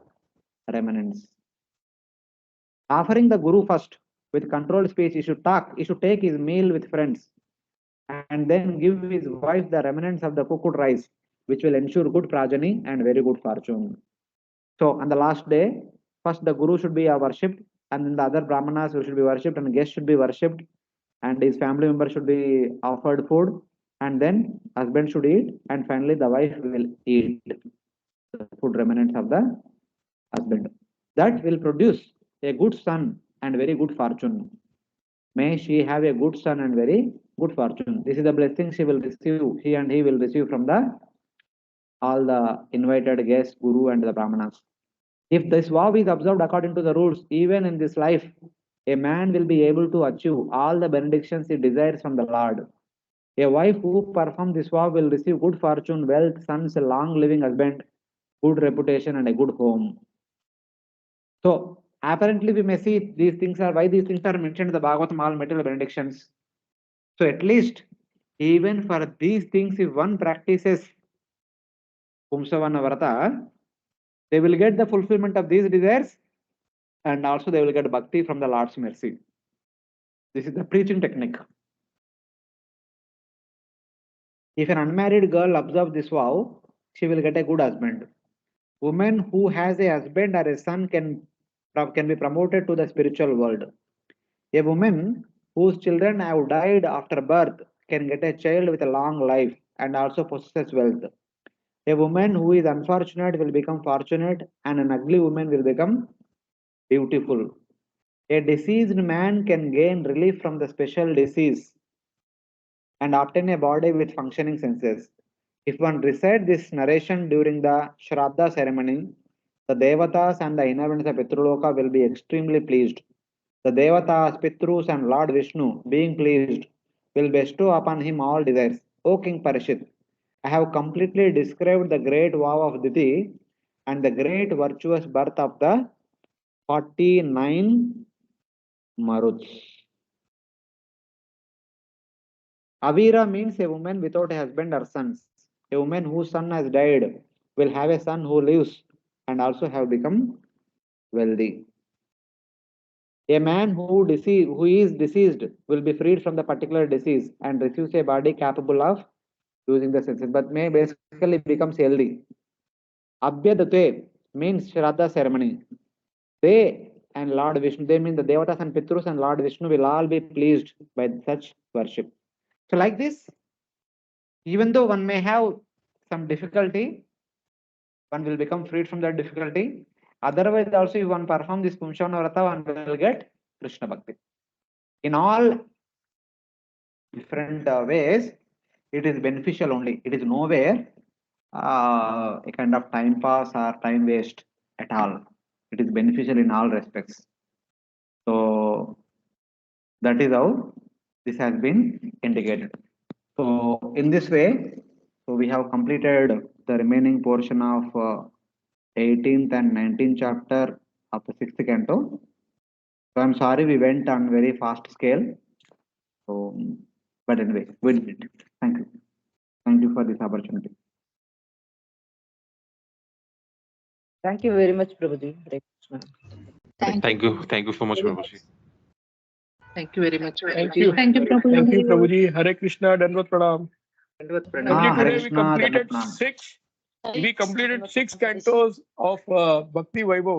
remnants. Offering the Guru first with controlled speech, he should talk, he should take his meal with friends, and then give his wife the remnants of the cooked rice, which will ensure good progeny and very good fortune. So on the last day, first the Guru should be worshipped, and then the other Brahmanas should be worshipped, and guests should be worshipped, and his family members should be offered food, and then husband should eat, and finally the wife will eat the food remnants of the husband. That will produce a good son and very good fortune. May she have a good son and very good fortune. This is the blessing she will receive, he and he will receive from the all the invited guests, Guru and the Brahmanas. If this vow is observed according to the rules, even in this life, a man will be able to achieve all the benedictions he desires from the Lord. A wife who performs this vow will receive good fortune, wealth, sons, a long living husband, good reputation, and a good home. So apparently we may see these things are why these things are mentioned in the Bhagavatam, all material benedictions. So at least even for these things, if one practices Pumsavan Vrata, they will get the fulfillment of these desires, and also they will get bhakti from the Lord's mercy. This is the preaching technique. If an unmarried girl observes this vow, she will get a good husband. Woman who has a husband or a son can be promoted to the spiritual world. A woman whose children have died after birth can get a child with a long life and also possesses wealth. A woman who is unfortunate will become fortunate, and an ugly woman will become beautiful. A deceased man can gain relief from the special disease and obtain a body with functioning senses. If one recites this narration during the Shraddha ceremony, the Devatas and the inhabitants of Pitruloka will be extremely pleased. The Devatas, Pitrus, and Lord Vishnu, being pleased, will bestow upon him all desires. O King Parishit, I have completely described the great vow of Diti and the great virtuous birth of the 49 Maruths. Avira means a woman without a husband or sons. A woman whose son has died will have a son who lives and also have become wealthy. A man who is deceased will be freed from the particular disease and receives a body capable of using the senses, but may basically becomes healthy. Abhyadate means Shraddha ceremony. They and Lord Vishnu, they mean the Devatas and Pitrus and Lord Vishnu will all be pleased by such worship. So like this, even though one may have some difficulty, one will become freed from that difficulty. Otherwise, also if one perform this Pumsavan Vrata, one will get Krishna Bhakti. In all different ways, it is beneficial only. It is nowhere a kind of time pass or time waste at all. It is beneficial in all respects. So that is how this has been indicated. So in this way, so we have completed the remaining portion of 18th and 19th chapter of the 6th canto. So I'm sorry we went on very fast scale. So, but anyway, we did it. Thank you. Thank you for this opportunity. Thank you very much, Prabhuji. Hare Krishna. Thank you so much, Prabhuji. Thank you very much. Thank you. Thank you, Prabhuji. Thank you, Prabhuji. Hare Krishna, Dandavat Pranam. Prabhuji, Hare today we Krishna, completed Dandavat Pranam. six cantos of Bhakti Vaibhav.